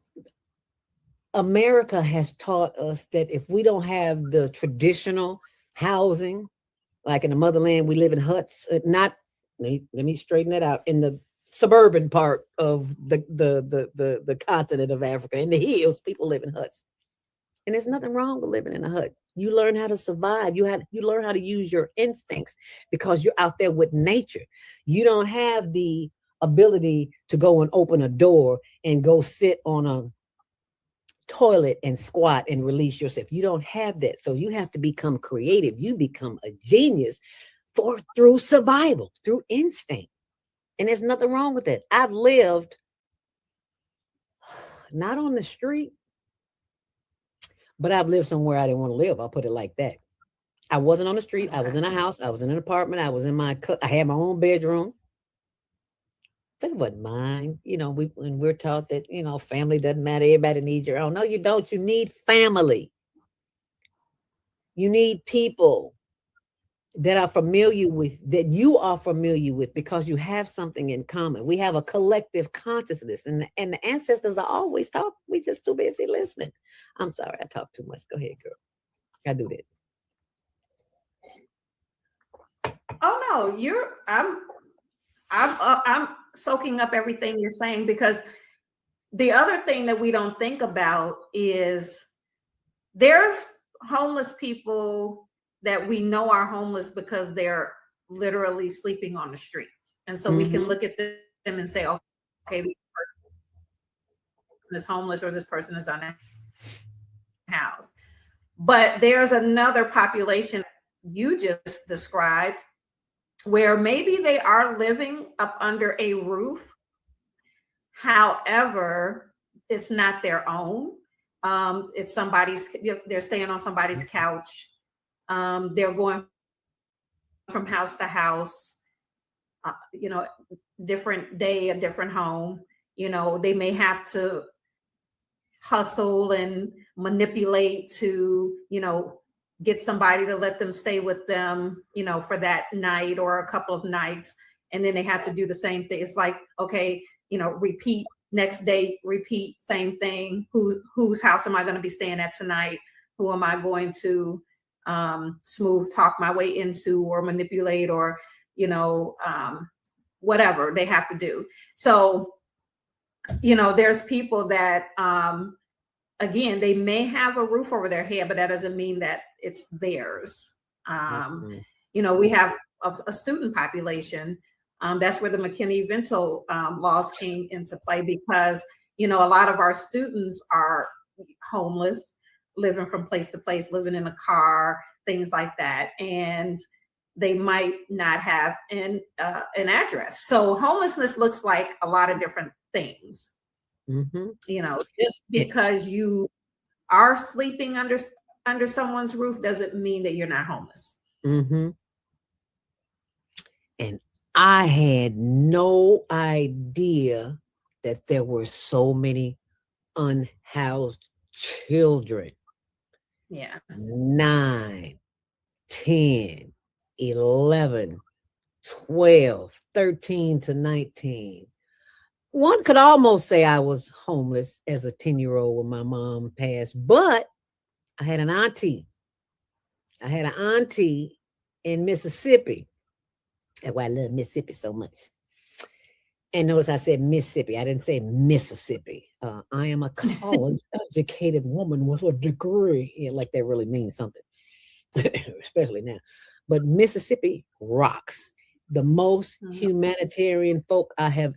America has taught us that if we don't have the traditional housing, like in the motherland, we live in huts, let me straighten that out, in the suburban part of the continent of Africa, in the hills, people live in huts. And there's nothing wrong with living in a hut. You learn how to survive. You learn how to use your instincts because you're out there with nature. You don't have the ability to go and open a door and go sit on a toilet and squat and release yourself. You don't have that. So you have to become creative. You become a genius through survival, through instinct. And there's nothing wrong with that. I've lived not on the street, but I've lived somewhere I didn't want to live. I'll put it like that. I wasn't on the street. I was in a house. I was in an apartment. I was in I had my own bedroom. That wasn't mine. When we're taught that, family doesn't matter. Everybody needs your own. No, you don't. You need family. You need people that are familiar with, that you are familiar with, because you have something in common. We have a collective consciousness, and the ancestors are always talking. We just too busy listening. I'm sorry, I talk too much. Go ahead, girl. I do that. Oh no, I'm soaking up everything you're saying, because the other thing that we don't think about is there's homeless people that we know are homeless because they're literally sleeping on the street. And so we can look at them and say, okay, this person is homeless or this person is unhoused. But there's another population you just described where maybe they are living up under a roof. However, it's not their own. It's somebody's, they're staying on somebody's couch. They're going from house to house, different day, a different home. They may have to hustle and manipulate to, get somebody to let them stay with them, for that night or a couple of nights. And then they have to do the same thing. It's like, okay, repeat next day, repeat, same thing. Whose house am I going to be staying at tonight? Who am I going to smooth talk my way into or manipulate or, whatever they have to do. So, there's people that, again, they may have a roof over their head, but that doesn't mean that it's theirs. We have a student population. That's where the McKinney-Vento laws came into play, because, a lot of our students are homeless, living from place to place, living in a car, things like that. And they might not have an address. So homelessness looks like a lot of different things. Just because you are sleeping under someone's roof doesn't mean that you're not homeless. And I had no idea that there were so many unhoused children. Yeah. 9, 10, 11, 12, 13 to 19. One could almost say I was homeless as a 10-year-old when my mom passed, but I had an auntie. I had an auntie in Mississippi. That's why I love Mississippi so much. And notice I said Mississippi. I didn't say Mississippi. I am a college-educated woman with a degree. Yeah, like that really means something, especially now. But Mississippi rocks. The most humanitarian folk I have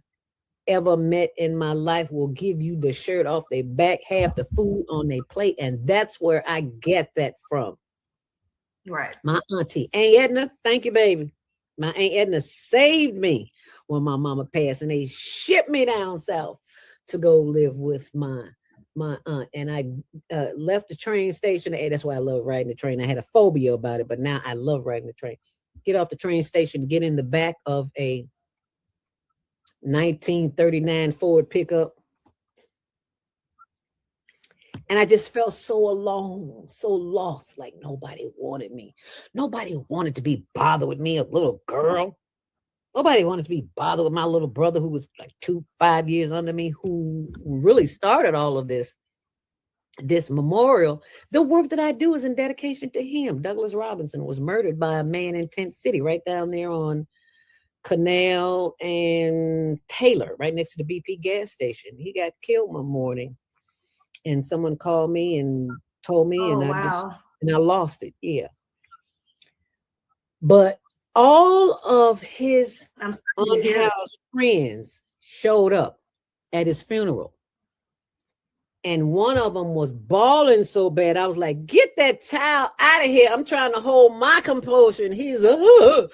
ever met in my life will give you the shirt off their back, half the food on their plate, and that's where I get that from. Right. My auntie, Aunt Edna, thank you, baby. My Aunt Edna saved me when my mama passed, and they shipped me down south to go live with my aunt. And I left the train station. And that's why I love riding the train. I had a phobia about it, but now I love riding the train. Get off the train station, get in the back of a 1939 Ford pickup. And I just felt so alone, so lost, like nobody wanted me. Nobody wanted to be bothered with me, a little girl. Nobody wanted to be bothered with my little brother who was like 5 years under me, who really started all of this memorial. The work that I do is in dedication to him. Douglas Robinson was murdered by a man in Tent City, right down there on Canal and Taylor, right next to the BP gas station. He got killed one morning, and someone called me and told me, I lost it. Yeah. But all of his unhoused friends showed up at his funeral. And one of them was bawling so bad. I was like, get that child out of here. I'm trying to hold my composure. And he's, Douglas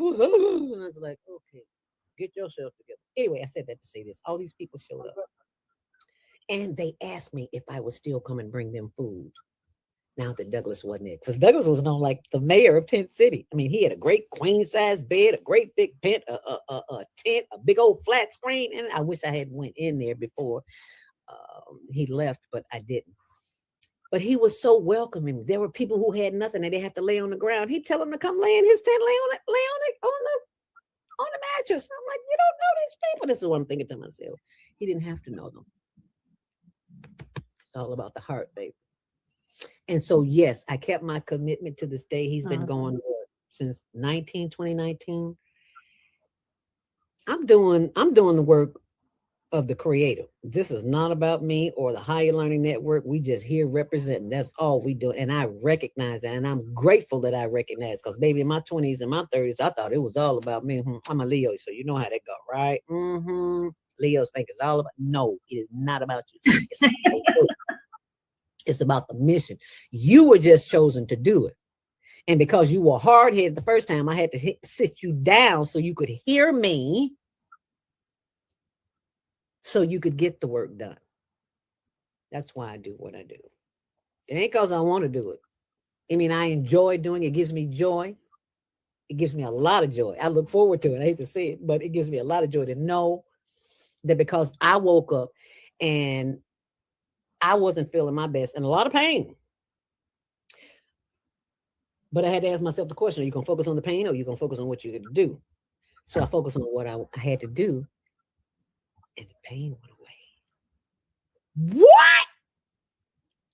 was, and I was like, okay, get yourself together. Anyway, I said that to say this. All these people showed up. And they asked me if I would still come and bring them food. Now that Douglas wasn't it, because Douglas was known like the mayor of Tent City. I mean, he had a great queen-size bed, a great big tent, a tent, a big old flat screen. And I wish I had went in there before he left, but I didn't. But he was so welcoming. There were people who had nothing and they had to lay on the ground. He'd tell them to come lay in his tent, lay on the mattress. I'm like, you don't know these people. This is what I'm thinking to myself. He didn't have to know them. It's all about the heart, baby. And so, yes, I kept my commitment to this day. He's been going since 2019. I'm doing the work of the creator. This is not about me or the Higher Learning Network. We just here representing. That's all we do. And I recognize that. And I'm grateful that I recognize, because baby, in my 20s and my 30s, I thought it was all about me. I'm a Leo, so you know how that go, right? Leos think it's all about. No, it is not about you. It's about you. It's about the mission. You were just chosen to do it. And because you were hard-headed the first time, I had to sit you down so you could hear me, so you could get the work done. That's why I do what I do. It ain't because I want to do it. I mean, I enjoy doing it. It gives me joy. It gives me a lot of joy. I look forward to it. I hate to say it, but it gives me a lot of joy to know that because I woke up and I wasn't feeling my best and a lot of pain. But I had to ask myself the question, are you going to focus on the pain or are you going to focus on what you're going to do? So I focused on what I had to do, and the pain went away. What?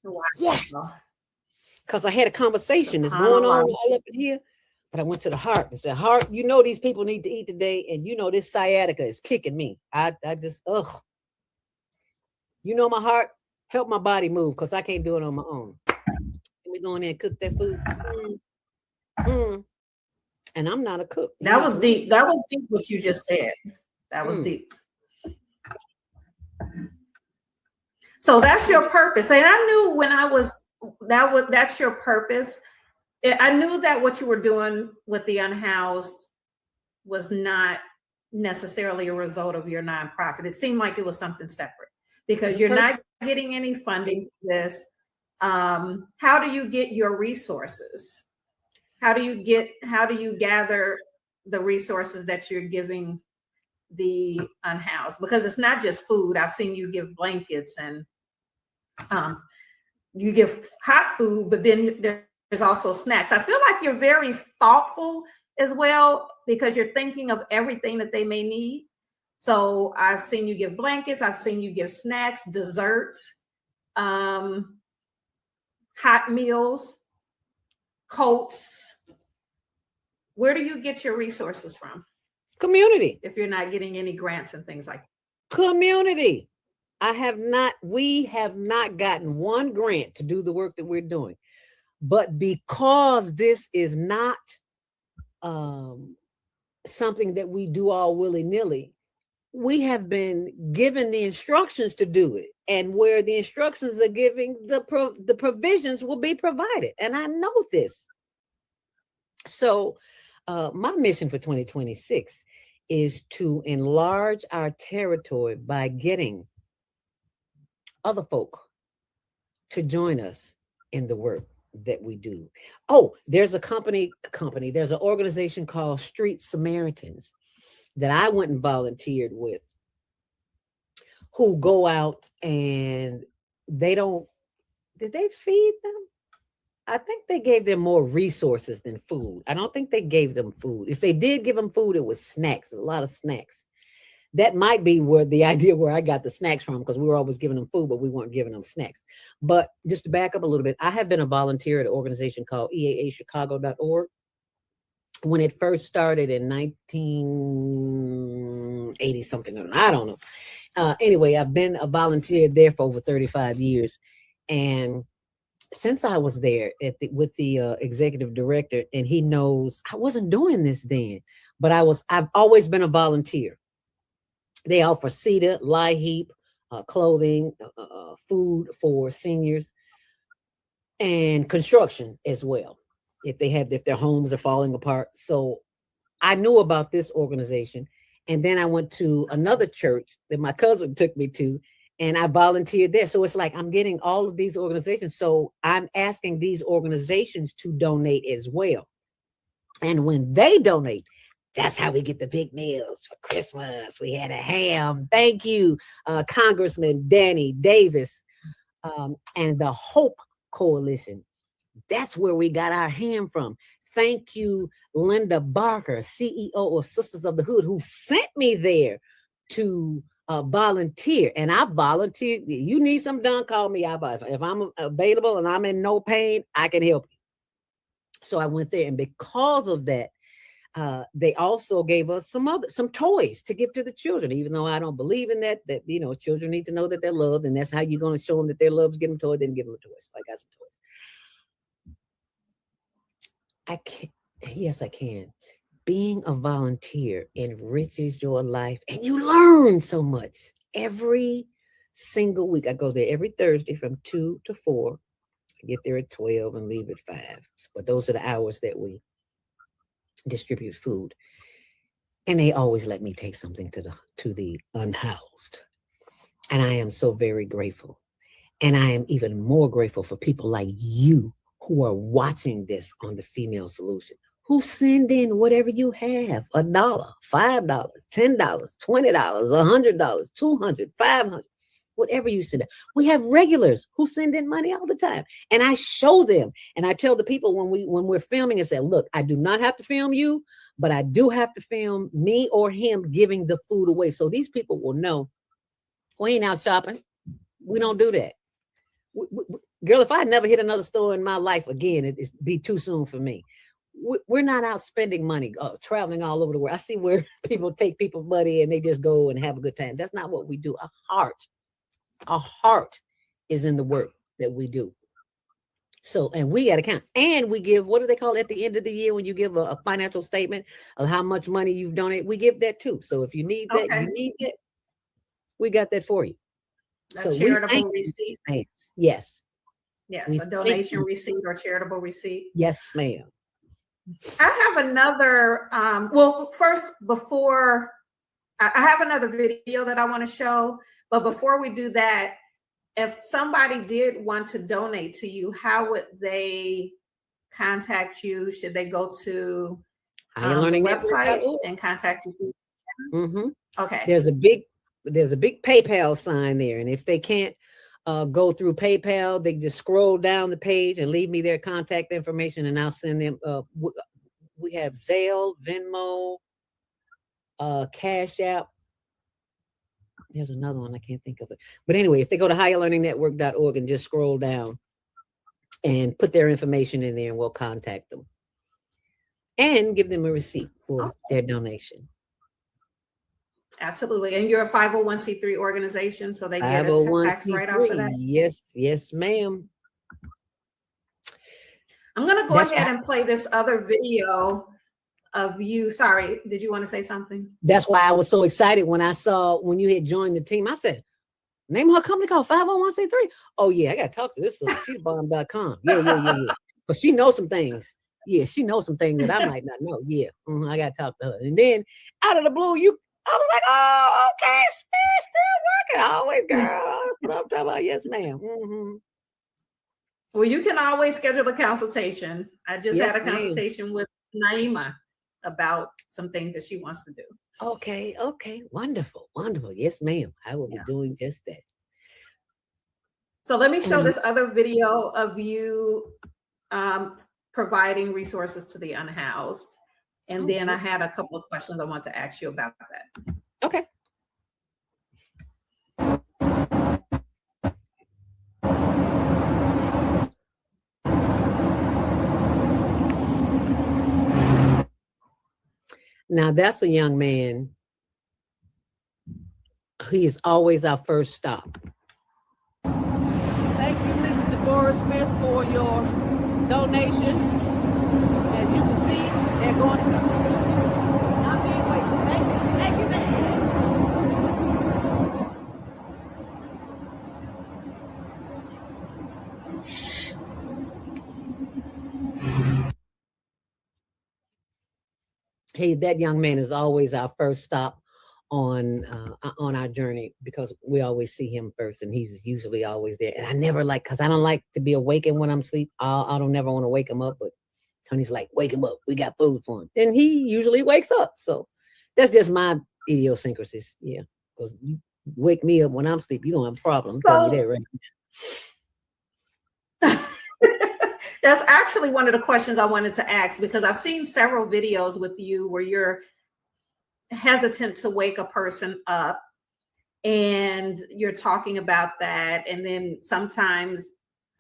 Wow. Yes. Because I had a conversation that's going on all up in here, but I went to the heart and said, heart, you know these people need to eat today, and you know this sciatica is kicking me. I just, you know my heart, help my body move because I can't do it on my own. Let me go in there and cook that food. And I'm not a cook. That was deep. That was deep what you just said. That was deep. So that's your purpose. And I knew when I was, that's your purpose. I knew that what you were doing with the unhoused was not necessarily a result of your nonprofit. It seemed like it was something separate because you're not getting any funding for this. How do you get your resources? How do you gather the resources that you're giving the unhoused? Because it's not just food. I've seen you give blankets and you give hot food, but then there's also snacks. I feel like you're very thoughtful as well because you're thinking of everything that they may need. So I've seen you give blankets. I've seen you give snacks, desserts, hot meals, coats. Where do you get your resources from? Community. If you're not getting any grants and things like that. Community. We have not gotten one grant to do the work that we're doing. But because this is not something that we do all willy-nilly, we have been given the instructions to do it. And where the instructions are giving, the provisions will be provided. And I know this. So my mission for 2026 is to enlarge our territory by getting other folk to join us in the work that we do. Oh, there's a there's an organization called Street Samaritans that I went and volunteered with, who go out and did they feed them? I think they gave them more resources than food. I don't think they gave them food. If they did give them food, it was snacks, a lot of snacks. That might be where the idea where I got the snacks from, because we were always giving them food, but we weren't giving them snacks. But just to back up a little bit, I have been a volunteer at an organization called eaachicago.org. When it first started in 1980 something, I don't know. Anyway, I've been a volunteer there for over 35 years. And since I was there with the executive director, and he knows I wasn't doing this then, but I've always been a volunteer. They offer CETA, lie heap, clothing, food for seniors, and construction as well, if their homes are falling apart. So I knew about this organization, and then I went to another church that my cousin took me to, and I volunteered there. So it's like I'm getting all of these organizations. So I'm asking these organizations to donate as well. And when they donate, that's how we get the big meals for Christmas. We had a ham. Thank you, Congressman Danny Davis, and the Hope Coalition. That's where we got our ham from. Thank you, Linda Barker, CEO of Sisters of the Hood, who sent me there to volunteer. And I volunteered. You need something done, call me. If I'm available and I'm in no pain, I can help you. So I went there. And because of that, They also gave us some toys to give to the children, even though I don't believe in that, children need to know that they're loved, and that's how you're going to show them that they're loved. Give them toys, then give them a toy. So I got some toys. I can, yes, I can. Being a volunteer enriches your life, and you learn so much every single week. I go there every Thursday from 2 to 4. I get there at 12 and leave at 5. But those are the hours that we distribute food. And they always let me take something to the unhoused. And I am so very grateful. And I am even more grateful for people like you who are watching this on the Female Solution, who send in whatever you have, $1, $5, $10, $20, $100, $200, $500, whatever you send in. We have regulars who send in money all the time. And I show them, and I tell the people when we're filming and say, look, I do not have to film you, but I do have to film me or him giving the food away. So these people will know we ain't out shopping. We don't do that. Girl, if I never hit another store in my life again, it'd be too soon for me. We're not out spending money, traveling all over the world. I see where people take people's money and they just go and have a good time. That's not what we do. Our heart is in the work that we do. So, and we got to count. And we give, what do they call it at the end of the year when you give a financial statement of how much money you've donated? We give that too. So if you need that, we got that for you. A charitable receipt. Yes. Yes, a donation receipt or charitable receipt. Yes, ma'am. I have another, first, before, I have another video that I want to show, but before we do that, if somebody did want to donate to you, how would they contact you? Should they go to the website and contact you? Mm-hmm. Okay. There's a big PayPal sign there, and if they can't go through PayPal, they just scroll down the page and leave me their contact information, and I'll send them. We have Zelle, Venmo, Cash App. There's another one, I can't think of it. But anyway, if they go to higherlearningnetwork.org and just scroll down and put their information in there, and we'll contact them and give them a receipt for their donation. Absolutely. And you're a 501c3 organization, so they get a tax write-off for that? Yes, ma'am. I'm going to go ahead and play this other video of you. Sorry, did you want to say something? That's why I was so excited when I saw when you had joined the team. I said, name her company called 501c3. Oh, yeah, I got to talk to this. She's bomb.com. Yeah. But she knows some things. Yeah, she knows some things that I might not know. Yeah, I got to talk to her. And then out of the blue, I was like, oh, okay, still working. Always, girl. That's what I'm talking about. Yes, ma'am. Mm-hmm. Well, you can always schedule a consultation. I just had a consultation with Naima about some things that she wants to do. Okay. Wonderful. Yes, ma'am. I will be doing just that. So let me show this other video of you providing resources to the unhoused. And then I had a couple of questions I want to ask you about that. Okay. Now that's a young man. He is always our first stop. Thank you, Mrs. Deborah Smith, for your donation. As you can see, they're going to not being wasted. Thank you. Hey, that young man is always our first stop on our journey, because we always see him first, and he's usually always there. And I never because I don't like to be awakened when I'm asleep. I don't never want to wake him up, but Tony's like, wake him up. We got food for him. And he usually wakes up. So that's just my idiosyncrasies. Yeah. Because you wake me up when I'm asleep, you're going to have a problem. I'm telling you that right now. That's actually one of the questions I wanted to ask, because I've seen several videos with you where you're hesitant to wake a person up, and you're talking about that. And then sometimes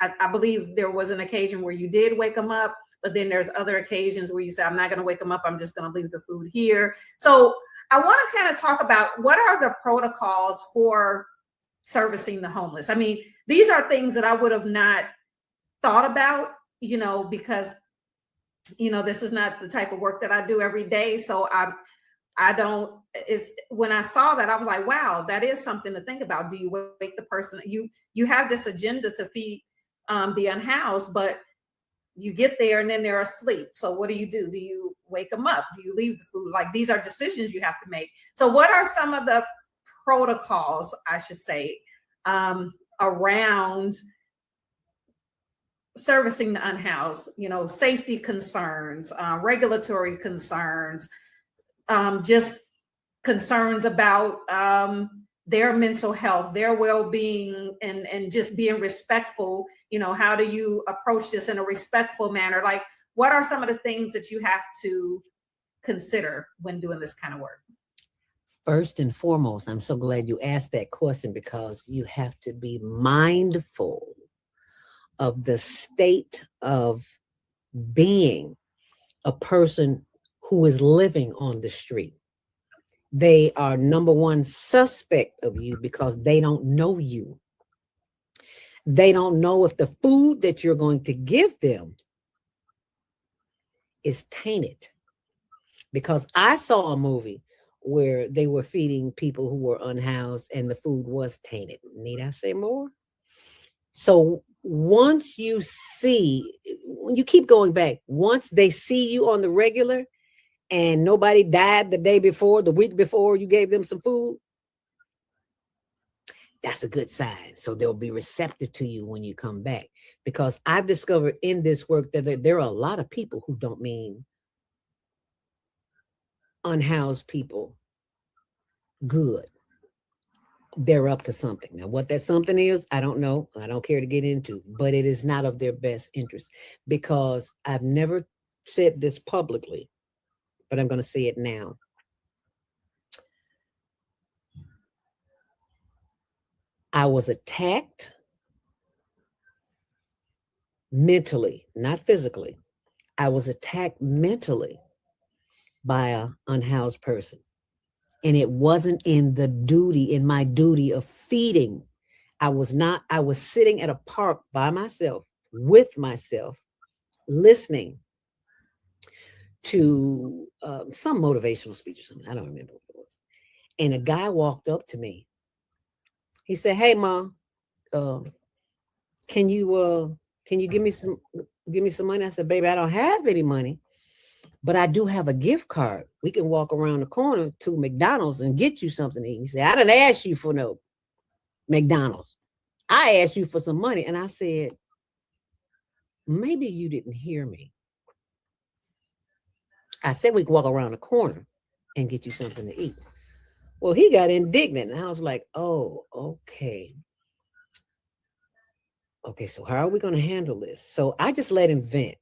I believe there was an occasion where you did wake them up, but then there's other occasions where you say, I'm not going to wake them up. I'm just going to leave the food here. So I want to kind of talk about what are the protocols for servicing the homeless. I mean, these are things that I would have not thought about, because, this is not the type of work that I do every day. So I don't, when I saw that, I was like, wow, that is something to think about. Do you wake the person, you have this agenda to feed the unhoused, but you get there and then they're asleep. So what do? Do you wake them up? Do you leave the food? Like, these are decisions you have to make. So what are some of the protocols, I should say, around servicing the unhoused, safety concerns, regulatory concerns, just concerns about their mental health, their well-being, and just being respectful. How do you approach this in a respectful manner? Like, what are some of the things that you have to consider when doing this kind of work? First and foremost, I'm so glad you asked that question, because you have to be mindful of the state of being a person who is living on the street. They are number one suspect of you because they don't know you. They don't know if the food that you're going to give them is tainted. Because I saw a movie where they were feeding people who were unhoused and the food was tainted. Need I say more? So once you see, when you keep going back, once they see you on the regular and nobody died the day before, the week before you gave them some food, that's a good sign. So they'll be receptive to you when you come back. Because I've discovered in this work that there are a lot of people who don't mean unhoused people good. They're up to something. Now, what that something is, I don't know. I don't care to get into, but it is not of their best interest, because I've never said this publicly, but I'm going to say it now. I was attacked mentally, not physically. I was attacked mentally by an unhoused person. And it wasn't in my duty of feeding. I was sitting at a park by myself, with myself, listening to some motivational speech or something. I don't remember what it was. And a guy walked up to me. He said, "Hey, Mom, can you give me some money?" I said, "Baby, I don't have any money, but I do have a gift card. We can walk around the corner to McDonald's and get you something to eat." He said, "I didn't ask you for no McDonald's. I asked you for some money." And I said, "Maybe you didn't hear me. I said we could walk around the corner and get you something to eat." Well, he got indignant, and I was like, "Oh, okay. Okay, so how are we going to handle this?" So I just let him vent.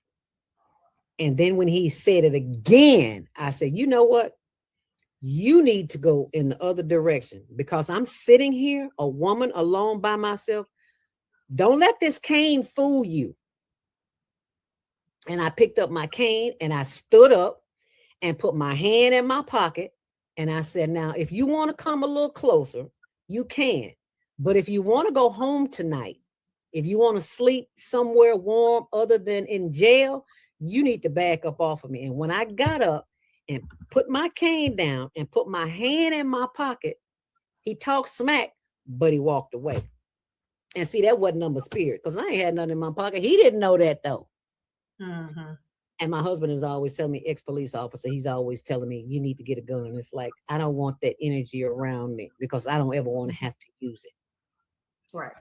And then when he said it again, I said, "You know what? You need to go in the other direction, because I'm sitting here, a woman alone by myself. Don't let this cane fool you." And I picked up my cane and I stood up and put my hand in my pocket. And I said, "Now, if you want to come a little closer, you can. But if you want to go home tonight, if you want to sleep somewhere warm other than in jail, you need to back up off of me." And when I got up and put my cane down and put my hand in my pocket, he talked smack, but he walked away. And see, that wasn't number spirit, because I ain't had nothing in my pocket. He didn't know that, though. Mm-hmm. And my husband is always telling me, ex-police officer, he's always telling me, "You need to get a gun." And it's like, I don't want that energy around me, because I don't ever want to have to use it. Right.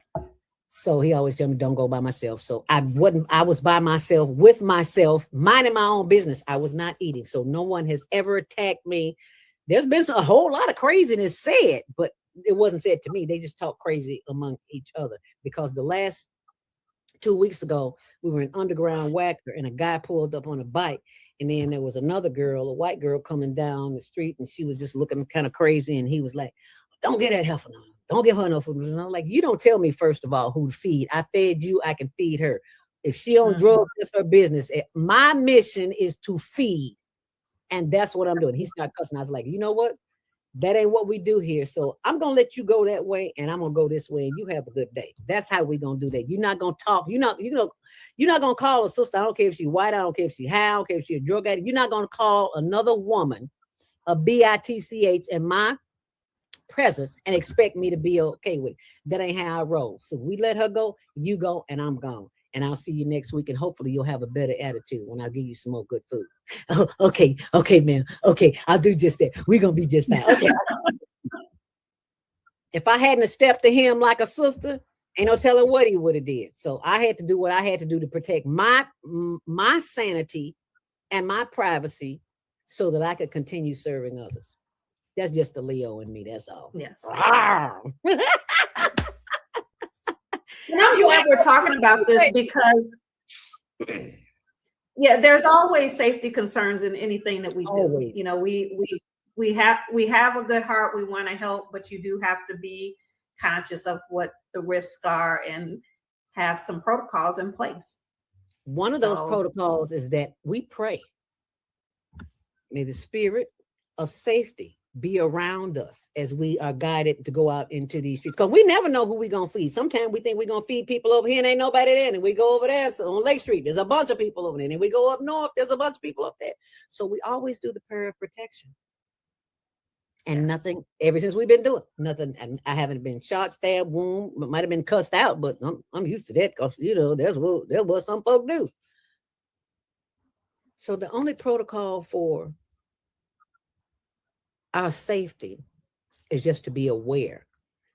So he always tell me, "Don't go by myself." So I was by myself, with myself, minding my own business. I was not eating. So no one has ever attacked me. There's been a whole lot of craziness said, but it wasn't said to me. They just talk crazy among each other, because the last 2 weeks ago, we were in Underground Whacker, and a guy pulled up on a bike, and then there was another girl, a white girl, coming down the street, and she was just looking kind of crazy, and he was like, "Don't get that heifer no. Don't give her no food." And I'm like, "You don't tell me, first of all, who to feed. I fed you, I can feed her. If she on drugs, that's her business. My mission is to feed. And that's what I'm doing. He started cussing. I was like, you know what? That ain't what we do here. So I'm going to let you go that way and I'm going to go this way and you have a good day. That's how we going to do that. You're not going to talk. You're not going to call a sister. I don't care if she's white. I don't care if she's high. I don't care if she's a drug addict. You're not going to call another woman a bitch in my presence and expect me to be okay with it. That ain't how I roll. So we let her go, you go, and I'm gone. And I'll see you next week. And hopefully you'll have a better attitude when I give you some more good food. Oh, okay, ma'am. Okay, I'll do just that. We're going to be just fine. Okay. If I hadn't stepped to him like a sister, ain't no telling what he would have did. So I had to do what I had to do to protect my sanity and my privacy so that I could continue serving others. That's just the Leo in me. That's all. Yes. And I'm glad we're talking about this because, yeah, there's always safety concerns in anything that we do. Always. You know, we have a good heart. We want to help, but you do have to be conscious of what the risks are and have some protocols in place. One of those protocols is that we pray. May the spirit of safety be around us as we are guided to go out into these streets. Because we never know who we're going to feed. Sometimes we think we're going to feed people over here and ain't nobody there. And we go over there on Lake Street. There's a bunch of people over there. And we go up north. There's a bunch of people up there. So we always do the prayer of protection. And nothing, ever since we've been doing nothing. And I haven't been shot, stabbed, wound, might have been cussed out, but I'm used to that because, you know, that's what some folk do. So the only protocol for our safety is just to be aware,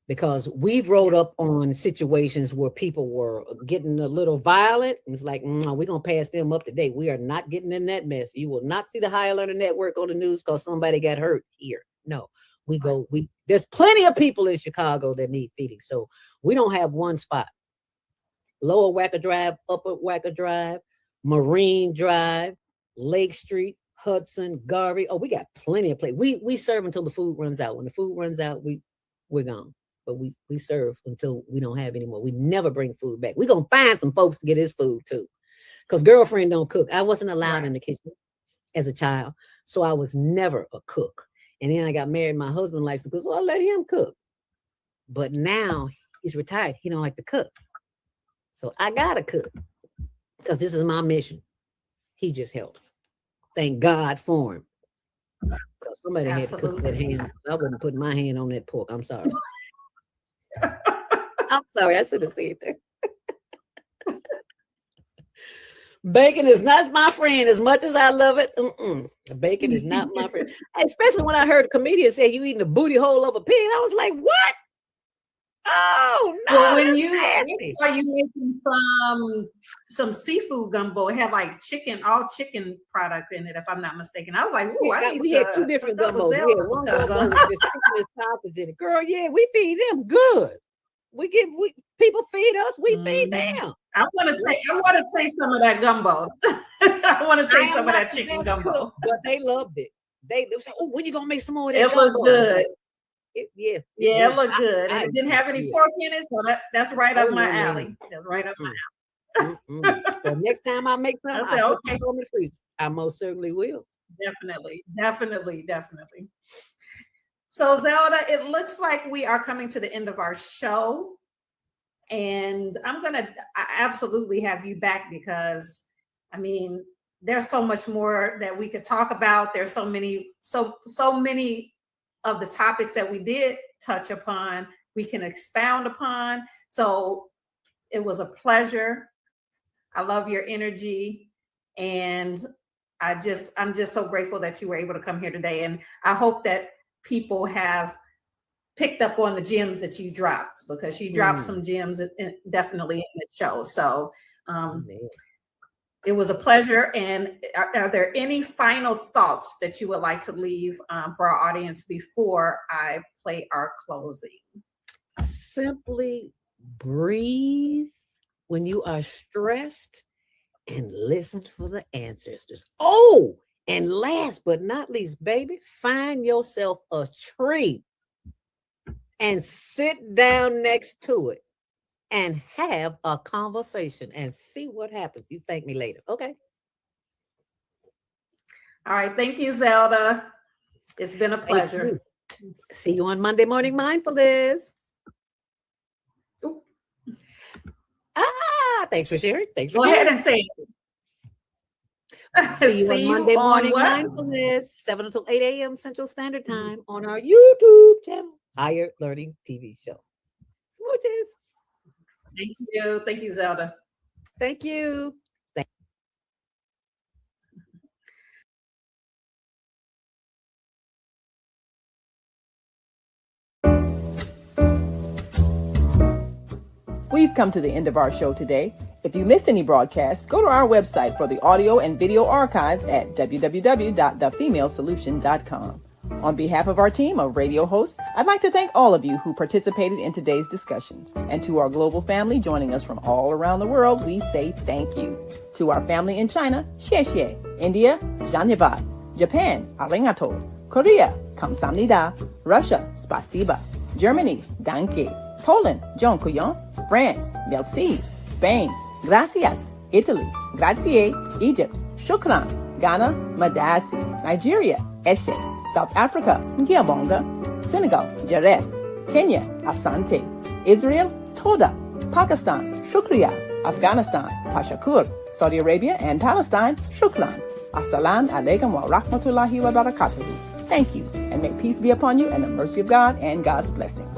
because we've rolled up on situations where people were getting a little violent. It's like, we're going to pass them up today. We are not getting in that mess. You will not see the Higher Learning Network on the news because somebody got hurt here. No, there's plenty of people in Chicago that need feeding. So we don't have one spot. Lower Wacker Drive, Upper Wacker Drive, Marine Drive, Lake Street, Hudson, Garvey. Oh, we got plenty of places. We serve until the food runs out. When the food runs out, we're gone. But we serve until we don't have any more. We never bring food back. We're going to find some folks to get his food too. Because girlfriend don't cook. I wasn't allowed in the kitchen as a child. So I was never a cook. And then I got married. My husband likes to cook, so I let him cook. But now he's retired. He don't like to cook. So I got to cook because this is my mission. He just helps. Thank God for him. Because somebody had to cook that ham. I wouldn't put my hand on that pork. I'm sorry. I'm sorry. I should have said that. Bacon is not my friend as much as I love it. Bacon is not my friend. Especially when I heard a comedian say you eating the booty hole of a pig. I was like, what? Oh, no. Well, when you saw you making some seafood gumbo, it had like all chicken product in it, if I'm not mistaken. I was like, ooh, we had two different gumbos. We had one gumbo with just chicken and sausage in it. Girl, yeah, we feed them good. People feed us, we feed them. I want to taste some of that gumbo. I want to taste some of that chicken gumbo. But they loved it. They said, "Oh, when you gonna make some more of that?" It looked good. It looked good. And it didn't have any pork in it, so that's right up my alley. That's right up my alley. So next time I make something, I'll put it on the freezer. I most certainly will. Definitely. So Zelda, it looks like we are coming to the end of our show. And I absolutely have you back because, I mean, there's so much more that we could talk about. There's so many of the topics that we did touch upon, we can expound upon. So it was a pleasure. I love your energy. And I'm just so grateful that you were able to come here today. And I hope that people have picked up on the gems that you dropped, because she dropped some gems definitely in the show. So it was a pleasure. And are there any final thoughts that you would like to leave for our audience before I play our closing? Simply breathe when you are stressed and listen for the answers. And last but not least, baby, find yourself a tree and sit down next to it and have a conversation and see what happens. You thank me later. Okay. All right. Thank you, Zelda. It's been a Thank pleasure. you. See you on Monday Morning Mindfulness. Ooh. Thanks for sharing. Thanks for Go sharing. ahead and say it. See you See on you Monday on Morning what? Mindfulness, 7 until 8 a.m. Central Standard Time on our YouTube channel, Higher Learning TV Show. Smooches. Thank you. Thank you, Zelda. Thank you. We've come to the end of our show today. If you missed any broadcasts, go to our website for the audio and video archives at www.thefemalesolution.com. On behalf of our team of radio hosts, I'd like to thank all of you who participated in today's discussions. And to our global family joining us from all around the world, we say thank you. To our family in China, xie xie. India, Dhanyavad. Japan, arigato. Korea, kamsamnida. Russia, spasiba. Germany, danke. Poland, dziękuję. France, merci. Spain, gracias. Italy, grazie. Egypt, shukran. Ghana, madasi. Nigeria, eshe. South Africa, ngiabonga. Senegal, jareh. Kenya, asante. Israel, toda. Pakistan, shukriya. Afghanistan, tashakur. Saudi Arabia and Palestine, shukran. Assalamu alaikum wa rahmatullahi wa barakatuhu. Thank you, and may peace be upon you and the mercy of God and God's blessings.